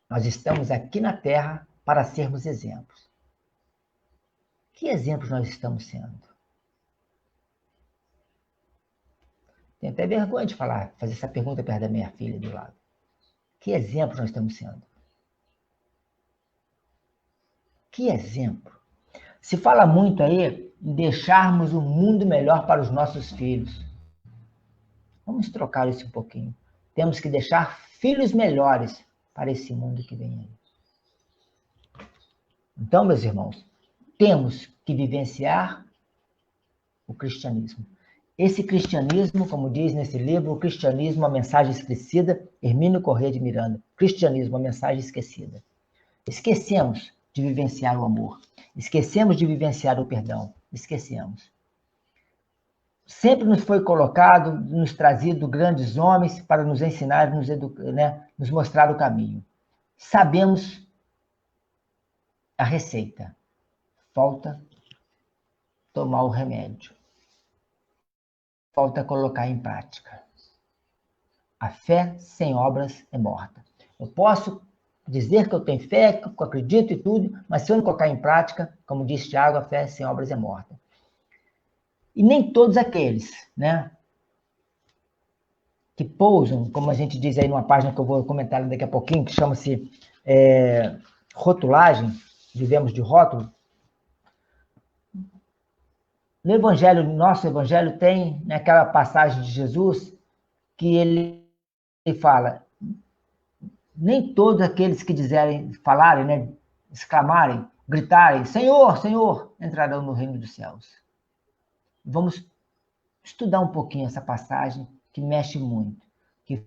S1: Nós estamos aqui na Terra para sermos exemplos. Que exemplos nós estamos sendo? Tenho até vergonha de fazer essa pergunta perto da minha filha do lado. Que exemplo nós estamos sendo? Que exemplo? Se fala muito aí em deixarmos um mundo melhor para os nossos filhos. Vamos trocar isso um pouquinho. Temos que deixar filhos melhores para esse mundo que vem aí. Então, meus irmãos, temos que vivenciar o cristianismo. Esse cristianismo, como diz nesse livro, o cristianismo, a mensagem esquecida, Hermínio Corrêa de Miranda. Cristianismo, a mensagem esquecida. Esquecemos de vivenciar o amor. Esquecemos de vivenciar o perdão. Esquecemos. Sempre nos foi colocado, nos trazido grandes homens para nos ensinar, nos mostrar o caminho. Sabemos a receita. Falta tomar o remédio. Falta colocar em prática. A fé sem obras é morta. Eu posso dizer que eu tenho fé, que eu acredito e tudo, mas se eu não colocar em prática, como diz Tiago, a fé sem obras é morta. E nem todos aqueles, né, que pousam, como a gente diz aí numa página que eu vou comentar daqui a pouquinho, que chama-se rotulagem, vivemos de rótulo. No Evangelho, nosso Evangelho tem aquela passagem de Jesus que ele fala, nem todos aqueles que falarem, né, exclamarem, gritarem, Senhor, Senhor, entrarão no reino dos céus. Vamos estudar um pouquinho essa passagem que mexe muito, que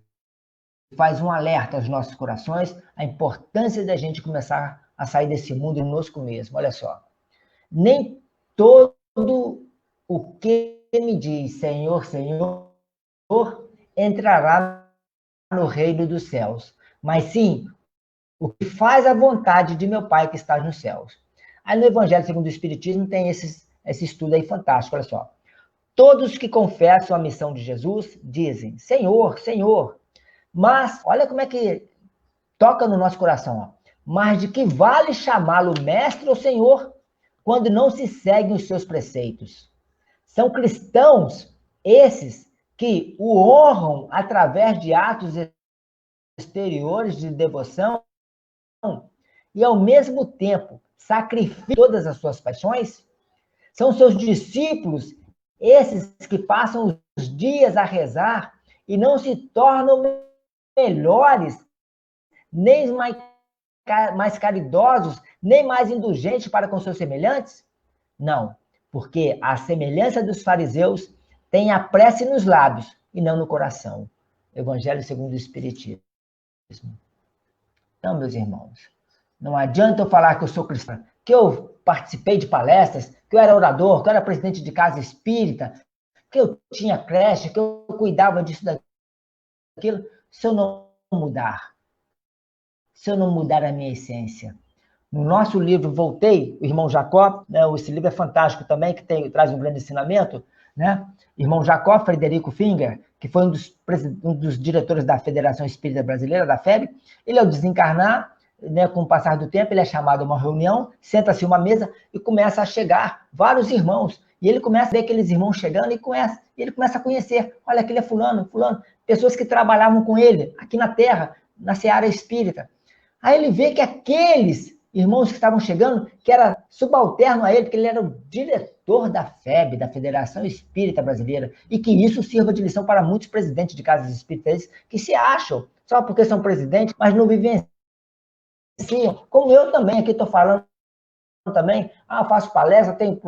S1: faz um alerta aos nossos corações, a importância da gente começar a sair desse mundo conosco mesmo. Olha só. Nem todo o que me diz Senhor, Senhor, entrará no reino dos céus, mas sim o que faz a vontade de meu Pai que está nos céus. Aí no Evangelho segundo o Espiritismo tem esse estudo aí fantástico, olha só. Todos que confessam a missão de Jesus dizem, Senhor, Senhor. Mas, olha como é que toca no nosso coração, ó. Mas de que vale chamá-lo mestre ou senhor quando não se seguem os seus preceitos? São cristãos esses que o honram através de atos exteriores de devoção e, ao mesmo tempo, sacrificam todas as suas paixões? São seus discípulos esses que passam os dias a rezar e não se tornam melhores, nem mais caridosos, nem mais indulgentes para com seus semelhantes? Não, porque a semelhança dos fariseus tem a prece nos lábios e não no coração. Evangelho segundo o Espiritismo. Então, meus irmãos, não adianta eu falar que eu sou cristão, que eu participei de palestras, que eu era orador, que eu era presidente de casa espírita, que eu tinha creche, que eu cuidava disso, daquilo, se eu não mudar. Se eu não mudar a minha essência. No nosso livro Voltei, o irmão Jacó, né, esse livro é fantástico também, que traz um grande ensinamento, né? Irmão Jacó Frederico Finger, que foi um dos diretores da Federação Espírita Brasileira, da FEB, ele, ao desencarnar, né, com o passar do tempo, ele é chamado a uma reunião, senta-se uma mesa e começa a chegar vários irmãos. E ele começa a ver aqueles irmãos chegando e ele começa a conhecer. Olha, aquele é fulano, fulano. Pessoas que trabalhavam com ele aqui na Terra, na seara espírita. Aí ele vê que aqueles irmãos que estavam chegando, que era subalterno a ele, porque ele era o diretor da FEB, da Federação Espírita Brasileira, e que isso sirva de lição para muitos presidentes de casas espíritas que se acham, só porque são presidentes, mas não vivenciam. Como eu também, aqui estou falando também, faço palestra, tenho...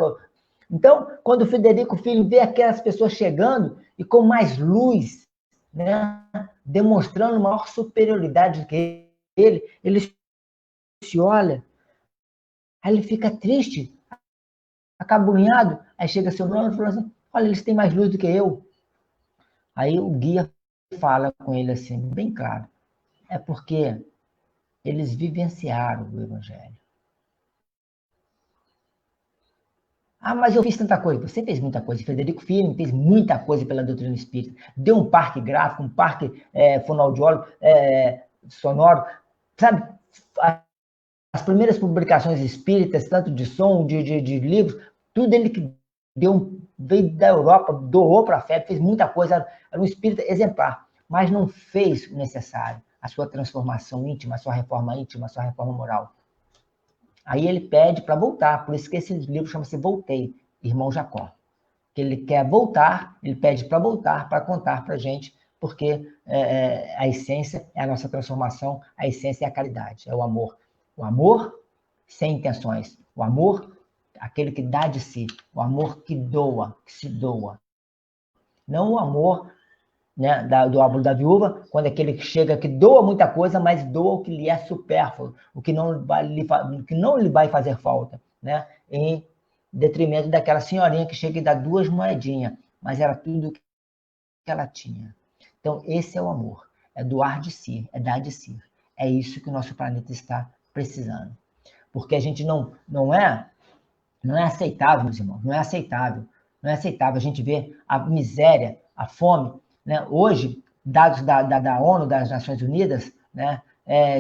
S1: Então, quando o Frederico Filho vê aquelas pessoas chegando e com mais luz, né, demonstrando maior superioridade do que ele se olha, aí ele fica triste, acabunhado, aí chega seu nome e fala assim, olha, eles têm mais luz do que eu. Aí o guia fala com ele assim, bem claro, é porque eles vivenciaram o Evangelho. Mas eu fiz tanta coisa. Você fez muita coisa. Frederico Firme fez muita coisa pela doutrina espírita. Deu um parque gráfico, um parque fonoaudiólogo, sonoro. Sabe, as primeiras publicações espíritas, tanto de som, de livros, tudo ele que veio da Europa, doou para a FEB, fez muita coisa. Era um espírita exemplar, mas não fez o necessário. A sua transformação íntima, a sua reforma íntima, a sua reforma moral. Aí ele pede para voltar, por isso que esse livro chama-se Voltei, Irmão Jacó. Que ele quer voltar, ele pede para voltar, para contar para a gente, porque a essência é a nossa transformação, a essência é a caridade, é o amor. O amor sem intenções, o amor, aquele que dá de si, o amor que doa, que se doa. Não o amor, né, do óbolo da viúva, quando aquele que chega que doa muita coisa, mas doa o que lhe é supérfluo, o que não lhe vai fazer falta, né? Em detrimento daquela senhorinha que chega e dá 2 moedinhas, mas era tudo que ela tinha. Então, esse é o amor, é doar de si, é dar de si. É isso que o nosso planeta está precisando. Porque a gente não é aceitável, meus irmãos, não é aceitável a gente ver a miséria, a fome, né? Hoje, dados da ONU, das Nações Unidas, né,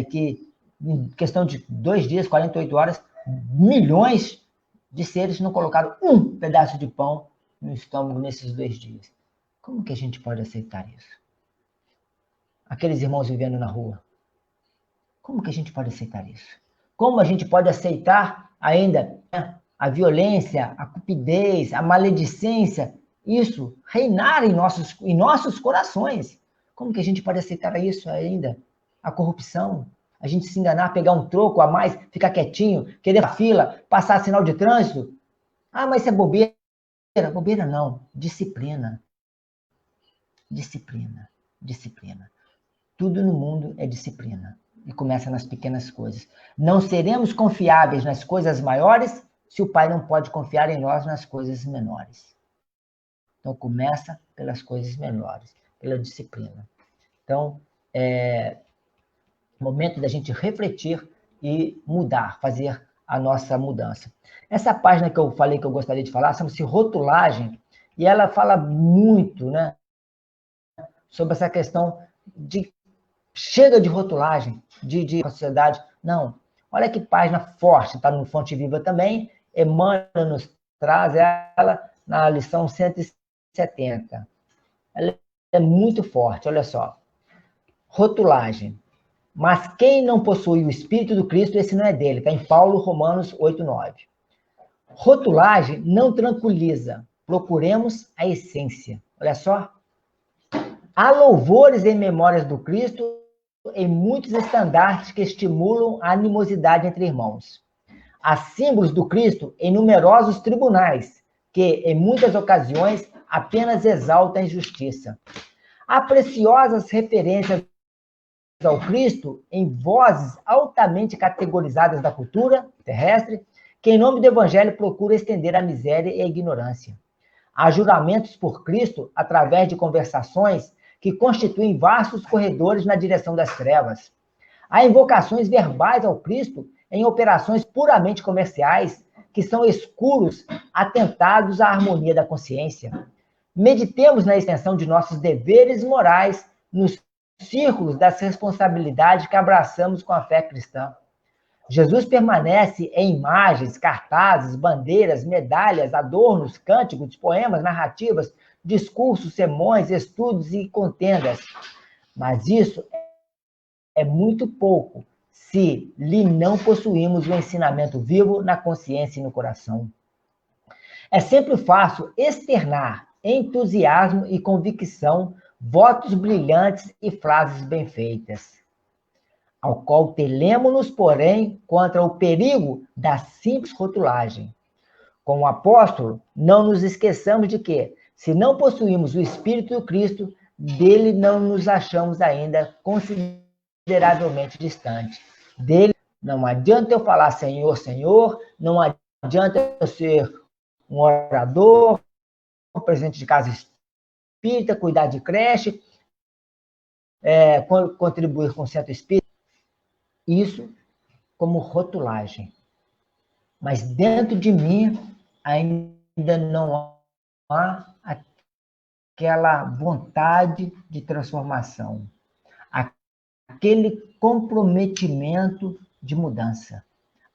S1: que em questão de 2 dias, 48 horas, milhões de seres não colocaram um pedaço de pão no estômago nesses 2 dias. Como que a gente pode aceitar isso? Aqueles irmãos vivendo na rua. Como que a gente pode aceitar isso? Como a gente pode aceitar ainda, né, a violência, a cupidez, a maledicência, isso reinar em nossos corações? Como que a gente pode aceitar isso ainda? a corrupção, a gente se enganar, pegar um troco a mais, ficar quietinho, querer a fila, passar sinal de trânsito. Ah, mas isso é bobeira. Bobeira não, disciplina. Disciplina, disciplina. Tudo no mundo é disciplina. E começa nas pequenas coisas. Não seremos confiáveis nas coisas maiores se o Pai não pode confiar em nós nas coisas menores. Então, começa pelas coisas menores, pela disciplina. Então, é momento da gente refletir e mudar, fazer a nossa mudança. Essa página que eu falei que eu gostaria de falar chama-se Rotulagem, e ela fala muito, né, sobre essa questão de chega de rotulagem, de sociedade. Não, olha que página forte, está no Fonte Viva também, Emmanuel nos traz ela na lição 170. Ela é muito forte, olha só. Rotulagem. Mas quem não possui o Espírito do Cristo, esse não é dele. Está em Paulo, Romanos 8:9. Rotulagem não tranquiliza. Procuremos a essência. Olha só. Há louvores em memórias do Cristo em muitos estandartes que estimulam a animosidade entre irmãos. Há símbolos do Cristo em numerosos tribunais, que, em muitas ocasiões, apenas exaltam a injustiça. Há preciosas referências ao Cristo em vozes altamente categorizadas da cultura terrestre, que, em nome do Evangelho, procura estender a miséria e a ignorância. Há juramentos por Cristo através de conversações que constituem vastos corredores na direção das trevas. Há invocações verbais ao Cristo em operações puramente comerciais, que são escuros atentados à harmonia da consciência. Meditemos na extensão de nossos deveres morais nos círculos das responsabilidades que abraçamos com a fé cristã. Jesus permanece em imagens, cartazes, bandeiras, medalhas, adornos, cânticos, poemas, narrativas, discursos, sermões, estudos e contendas. Mas isso é muito pouco se lhe não possuímos o ensinamento vivo na consciência e no coração. É sempre fácil externar entusiasmo e convicção, votos brilhantes e frases bem feitas. Ao qual telemo-nos, porém, contra o perigo da simples rotulagem. Com o apóstolo, não nos esqueçamos de que, se não possuímos o Espírito do Cristo, dele não nos achamos ainda consideravelmente distante. Dele não adianta eu falar Senhor, Senhor, não adianta eu ser um orador, um presidente de casa espírita, cuidar de creche, contribuir com o centro espírita. Isso como rotulagem. Mas dentro de mim ainda não há aquela vontade de transformação, aquele comprometimento de mudança,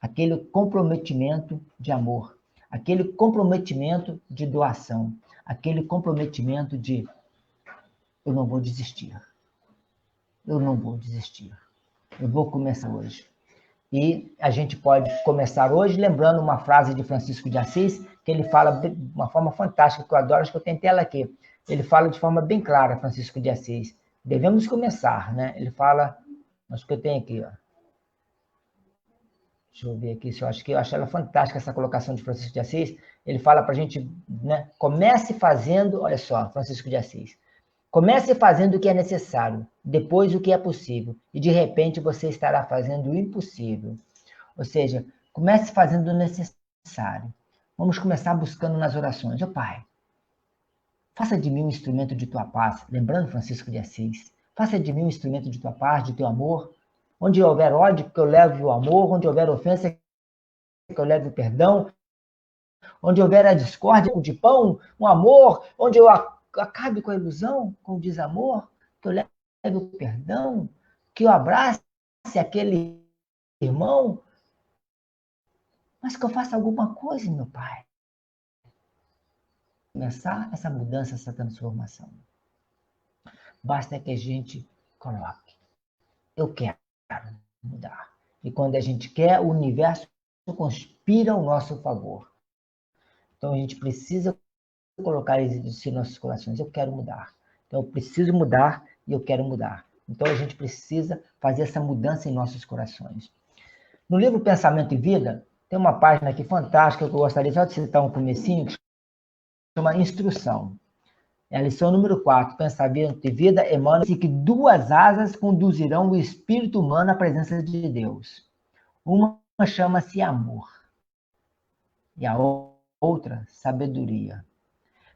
S1: aquele comprometimento de amor, aquele comprometimento de doação, aquele comprometimento de eu não vou desistir, eu não vou desistir, eu vou começar hoje. E a gente pode começar hoje lembrando uma frase de Francisco de Assis, que ele fala de uma forma fantástica, que eu adoro, acho que eu tentei ela aqui. Ele fala de forma bem clara, Francisco de Assis. Devemos começar, né? Ele fala, acho que eu tenho aqui, ó. Deixa eu ver aqui se eu acho que eu acho ela fantástica, essa colocação de Francisco de Assis. Ele fala para a gente, né? Comece fazendo, olha só, Francisco de Assis. Comece fazendo o que é necessário, depois o que é possível, e de repente você estará fazendo o impossível. Ou seja, comece fazendo o necessário. Vamos começar buscando nas orações. Ó Pai, faça de mim um instrumento de tua paz, lembrando Francisco de Assis. Faça de mim um instrumento de tua paz, de teu amor. Onde houver ódio, que eu leve o amor. Onde houver ofensa, que eu leve o perdão. Onde houver a discórdia, o de pão, um amor. Onde eu acabe com a ilusão, com o desamor, que eu leve o perdão, que eu abrace aquele irmão, mas que eu faça alguma coisa, meu Pai. Começar essa mudança, essa transformação. Basta que a gente coloque. Eu quero mudar. E quando a gente quer, o universo conspira ao nosso favor. Então a gente precisa colocar isso em nossos corações. Eu quero mudar. Então eu preciso mudar e eu quero mudar. Então, a gente precisa fazer essa mudança em nossos corações. No livro Pensamento e Vida, tem uma página aqui fantástica que eu gostaria só de citar um comecinho, que chama Instrução. É a lição número 4, Pensamento e Vida, emana-se que 2 asas conduzirão o espírito humano à presença de Deus. Uma chama-se amor e a outra, sabedoria.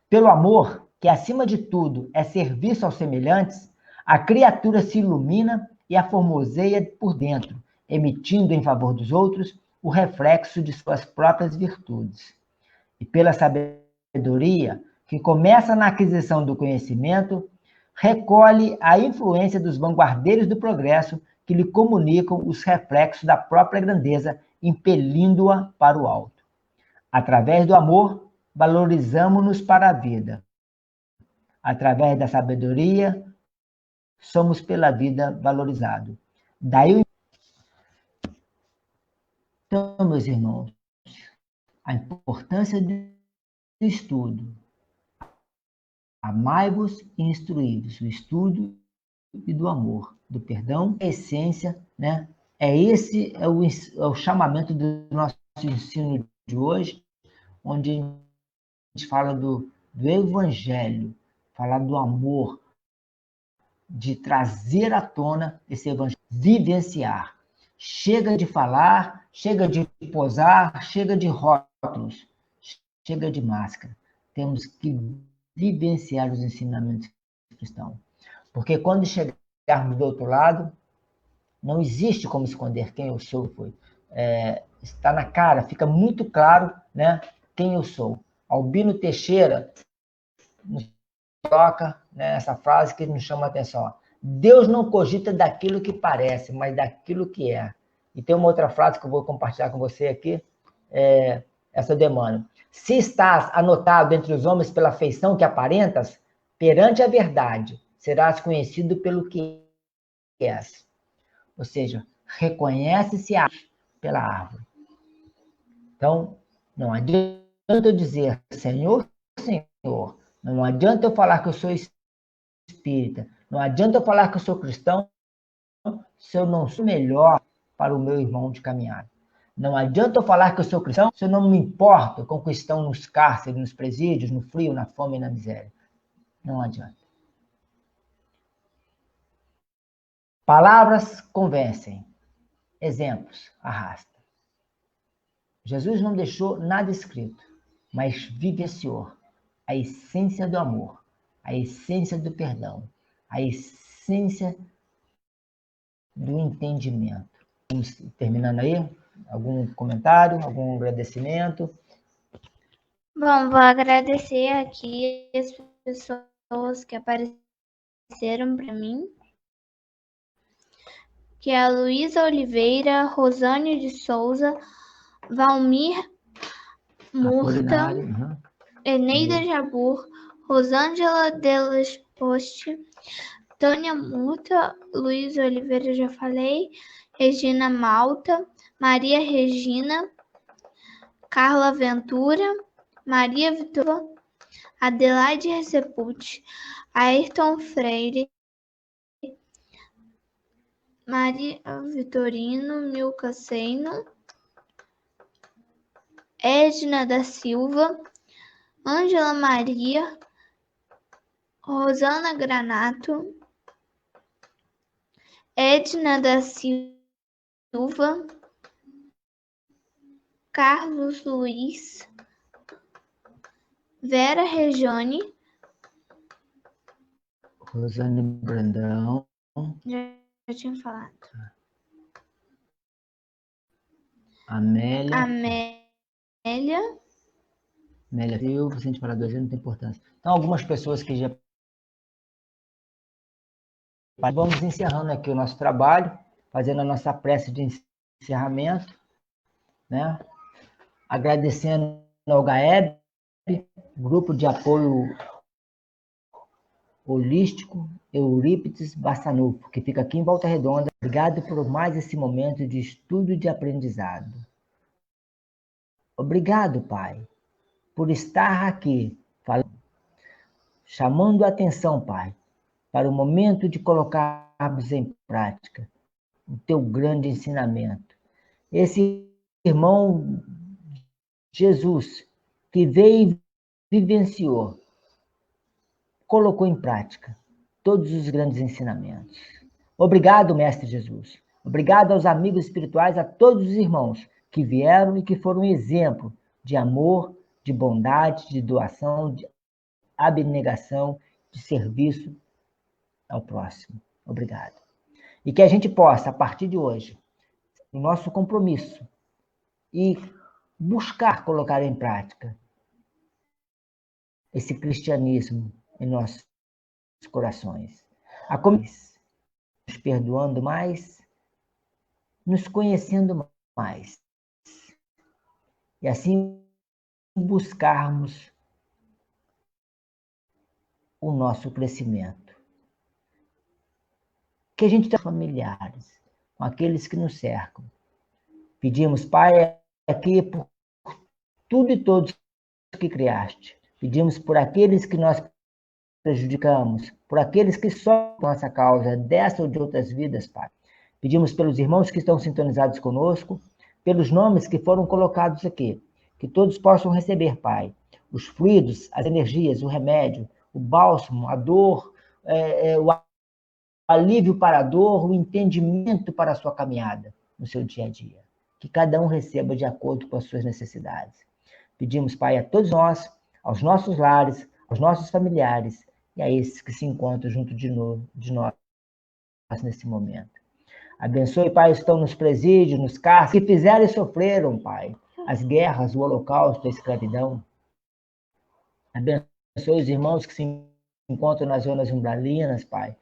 S1: Pelo amor, que acima de tudo é serviço aos semelhantes, a criatura se ilumina e a formoseia por dentro, emitindo em favor dos outros o reflexo de suas próprias virtudes. E pela sabedoria, que começa na aquisição do conhecimento, recolhe a influência dos vanguardeiros do progresso que lhe comunicam os reflexos da própria grandeza, impelindo-a para o alto. Através do amor, valorizamos-nos para a vida. Através da sabedoria, somos pela vida valorizados. Daí, então, meus irmãos, a importância do estudo. Amai-vos e instruí-vos, o estudo e do amor, do perdão, a essência, né? Esse é o chamamento do nosso ensino de hoje, onde a gente fala do evangelho, falar do amor, de trazer à tona esse evangelho, vivenciar. Chega de falar, chega de posar, chega de rótulos, chega de máscara. Temos que vivenciar os ensinamentos cristãos. Porque quando chegarmos do outro lado, não existe como esconder quem eu sou. Está na cara, fica muito claro, né, quem eu sou. Albino Teixeira nos toca, né, essa frase que nos chama a atenção. Deus não cogita daquilo que parece, mas daquilo que é. E tem uma outra frase que eu vou compartilhar com você aqui, essa de Emmanuel. Se estás anotado entre os homens pela feição que aparentas, perante a verdade, serás conhecido pelo que és. Ou seja, reconhece-se pela árvore. Então, não adianta eu dizer Senhor, Senhor. Não adianta eu falar que eu sou espírita. Não adianta eu falar que eu sou cristão se eu não sou melhor para o meu irmão de caminhada. Não adianta eu falar que eu sou cristão se eu não me importo com o que estão nos cárceres, nos presídios, no frio, na fome e na miséria. Não adianta. Palavras convencem. Exemplos arrasta. Jesus não deixou nada escrito, mas vivenciou a essência do amor, a essência do perdão, a essência do entendimento. Vamos terminando aí? Algum comentário, algum agradecimento?
S2: Bom, vou agradecer aqui as pessoas que apareceram para mim, que é a Luísa Oliveira, Rosane de Souza, Valmir Murta, Eneida Jabur, Rosângela Delas Poste, Tânia Murta, Luísa Oliveira, já falei, Regina Malta, Maria Regina, Carla Ventura, Maria Vitória, Adelaide Receput, Ayrton Freire, Maria Vitorino, Milka Seino, Edna da Silva, Ângela Maria, Rosana Granato, Edna da Silva, Carlos Luiz, Vera Rejane,
S1: Rosane Brandão.
S2: Já tinha falado.
S1: Amélia
S2: Silva,
S1: se a gente falar 2 vezes não tem importância. Então, algumas pessoas que já... Vamos encerrando aqui o nosso trabalho, fazendo a nossa prece de encerramento, né? Agradecendo ao GAEB, Grupo de Apoio Holístico Eurípides Bassanufo, que fica aqui em Volta Redonda. Obrigado por mais esse momento de estudo e de aprendizado. Obrigado, Pai, por estar aqui, chamando a atenção, Pai, para o momento de colocar em prática o teu grande ensinamento. Esse irmão Jesus, que veio e vivenciou, colocou em prática todos os grandes ensinamentos. Obrigado, Mestre Jesus. Obrigado aos amigos espirituais, a todos os irmãos que vieram e que foram um exemplo de amor, de bondade, de doação, de abnegação, de serviço ao próximo. Obrigado. E que a gente possa, a partir de hoje, o nosso compromisso e buscar colocar em prática esse cristianismo em nossos corações. Nos perdoando mais, nos conhecendo mais. E assim buscarmos o nosso crescimento. Que a gente tenha familiares, com aqueles que nos cercam. Pedimos, Pai, aqui por tudo e todos que criaste. Pedimos por aqueles que nós prejudicamos, por aqueles que sofrem nossa causa, dessa ou de outras vidas, Pai. Pedimos pelos irmãos que estão sintonizados conosco, pelos nomes que foram colocados aqui, que todos possam receber, Pai, os fluidos, as energias, o remédio, o bálsamo, a dor, o alívio para a dor, o entendimento para a sua caminhada no seu dia a dia. Que cada um receba de acordo com as suas necessidades. Pedimos, Pai, a todos nós, aos nossos lares, aos nossos familiares e a esses que se encontram junto de nós nesse momento. Abençoe, Pai, estão nos presídios, nos cárceres, que fizeram e sofreram, Pai, as guerras, o holocausto, a escravidão. Abençoe os irmãos que se encontram nas zonas umbralinas, Pai.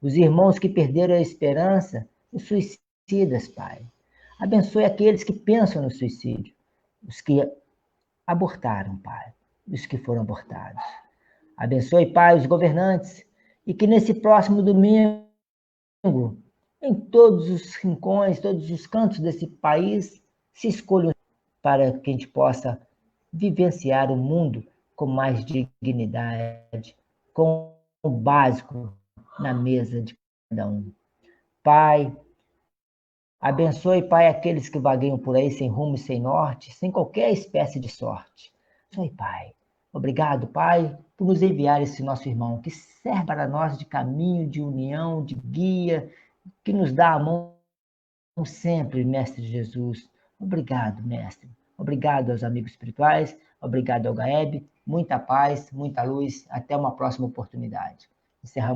S1: Os irmãos que perderam a esperança, os suicidas, Pai. Abençoe aqueles que pensam no suicídio, os que abortaram, Pai, os que foram abortados. Abençoe, Pai, os governantes, e que nesse próximo domingo, em todos os rincões, todos os cantos desse país, se escolham para que a gente possa vivenciar o mundo com mais dignidade, com o básico na mesa de cada um. Pai, abençoe, Pai, aqueles que vagueiam por aí sem rumo e sem norte, sem qualquer espécie de sorte. Abençoe, Pai. Obrigado, Pai, por nos enviar esse nosso irmão, que serve para nós de caminho, de união, de guia, que nos dá a mão sempre, Mestre Jesus. Obrigado, Mestre. Obrigado aos amigos espirituais, obrigado ao Gaeb. Muita paz, muita luz. Até uma próxima oportunidade. Encerramos.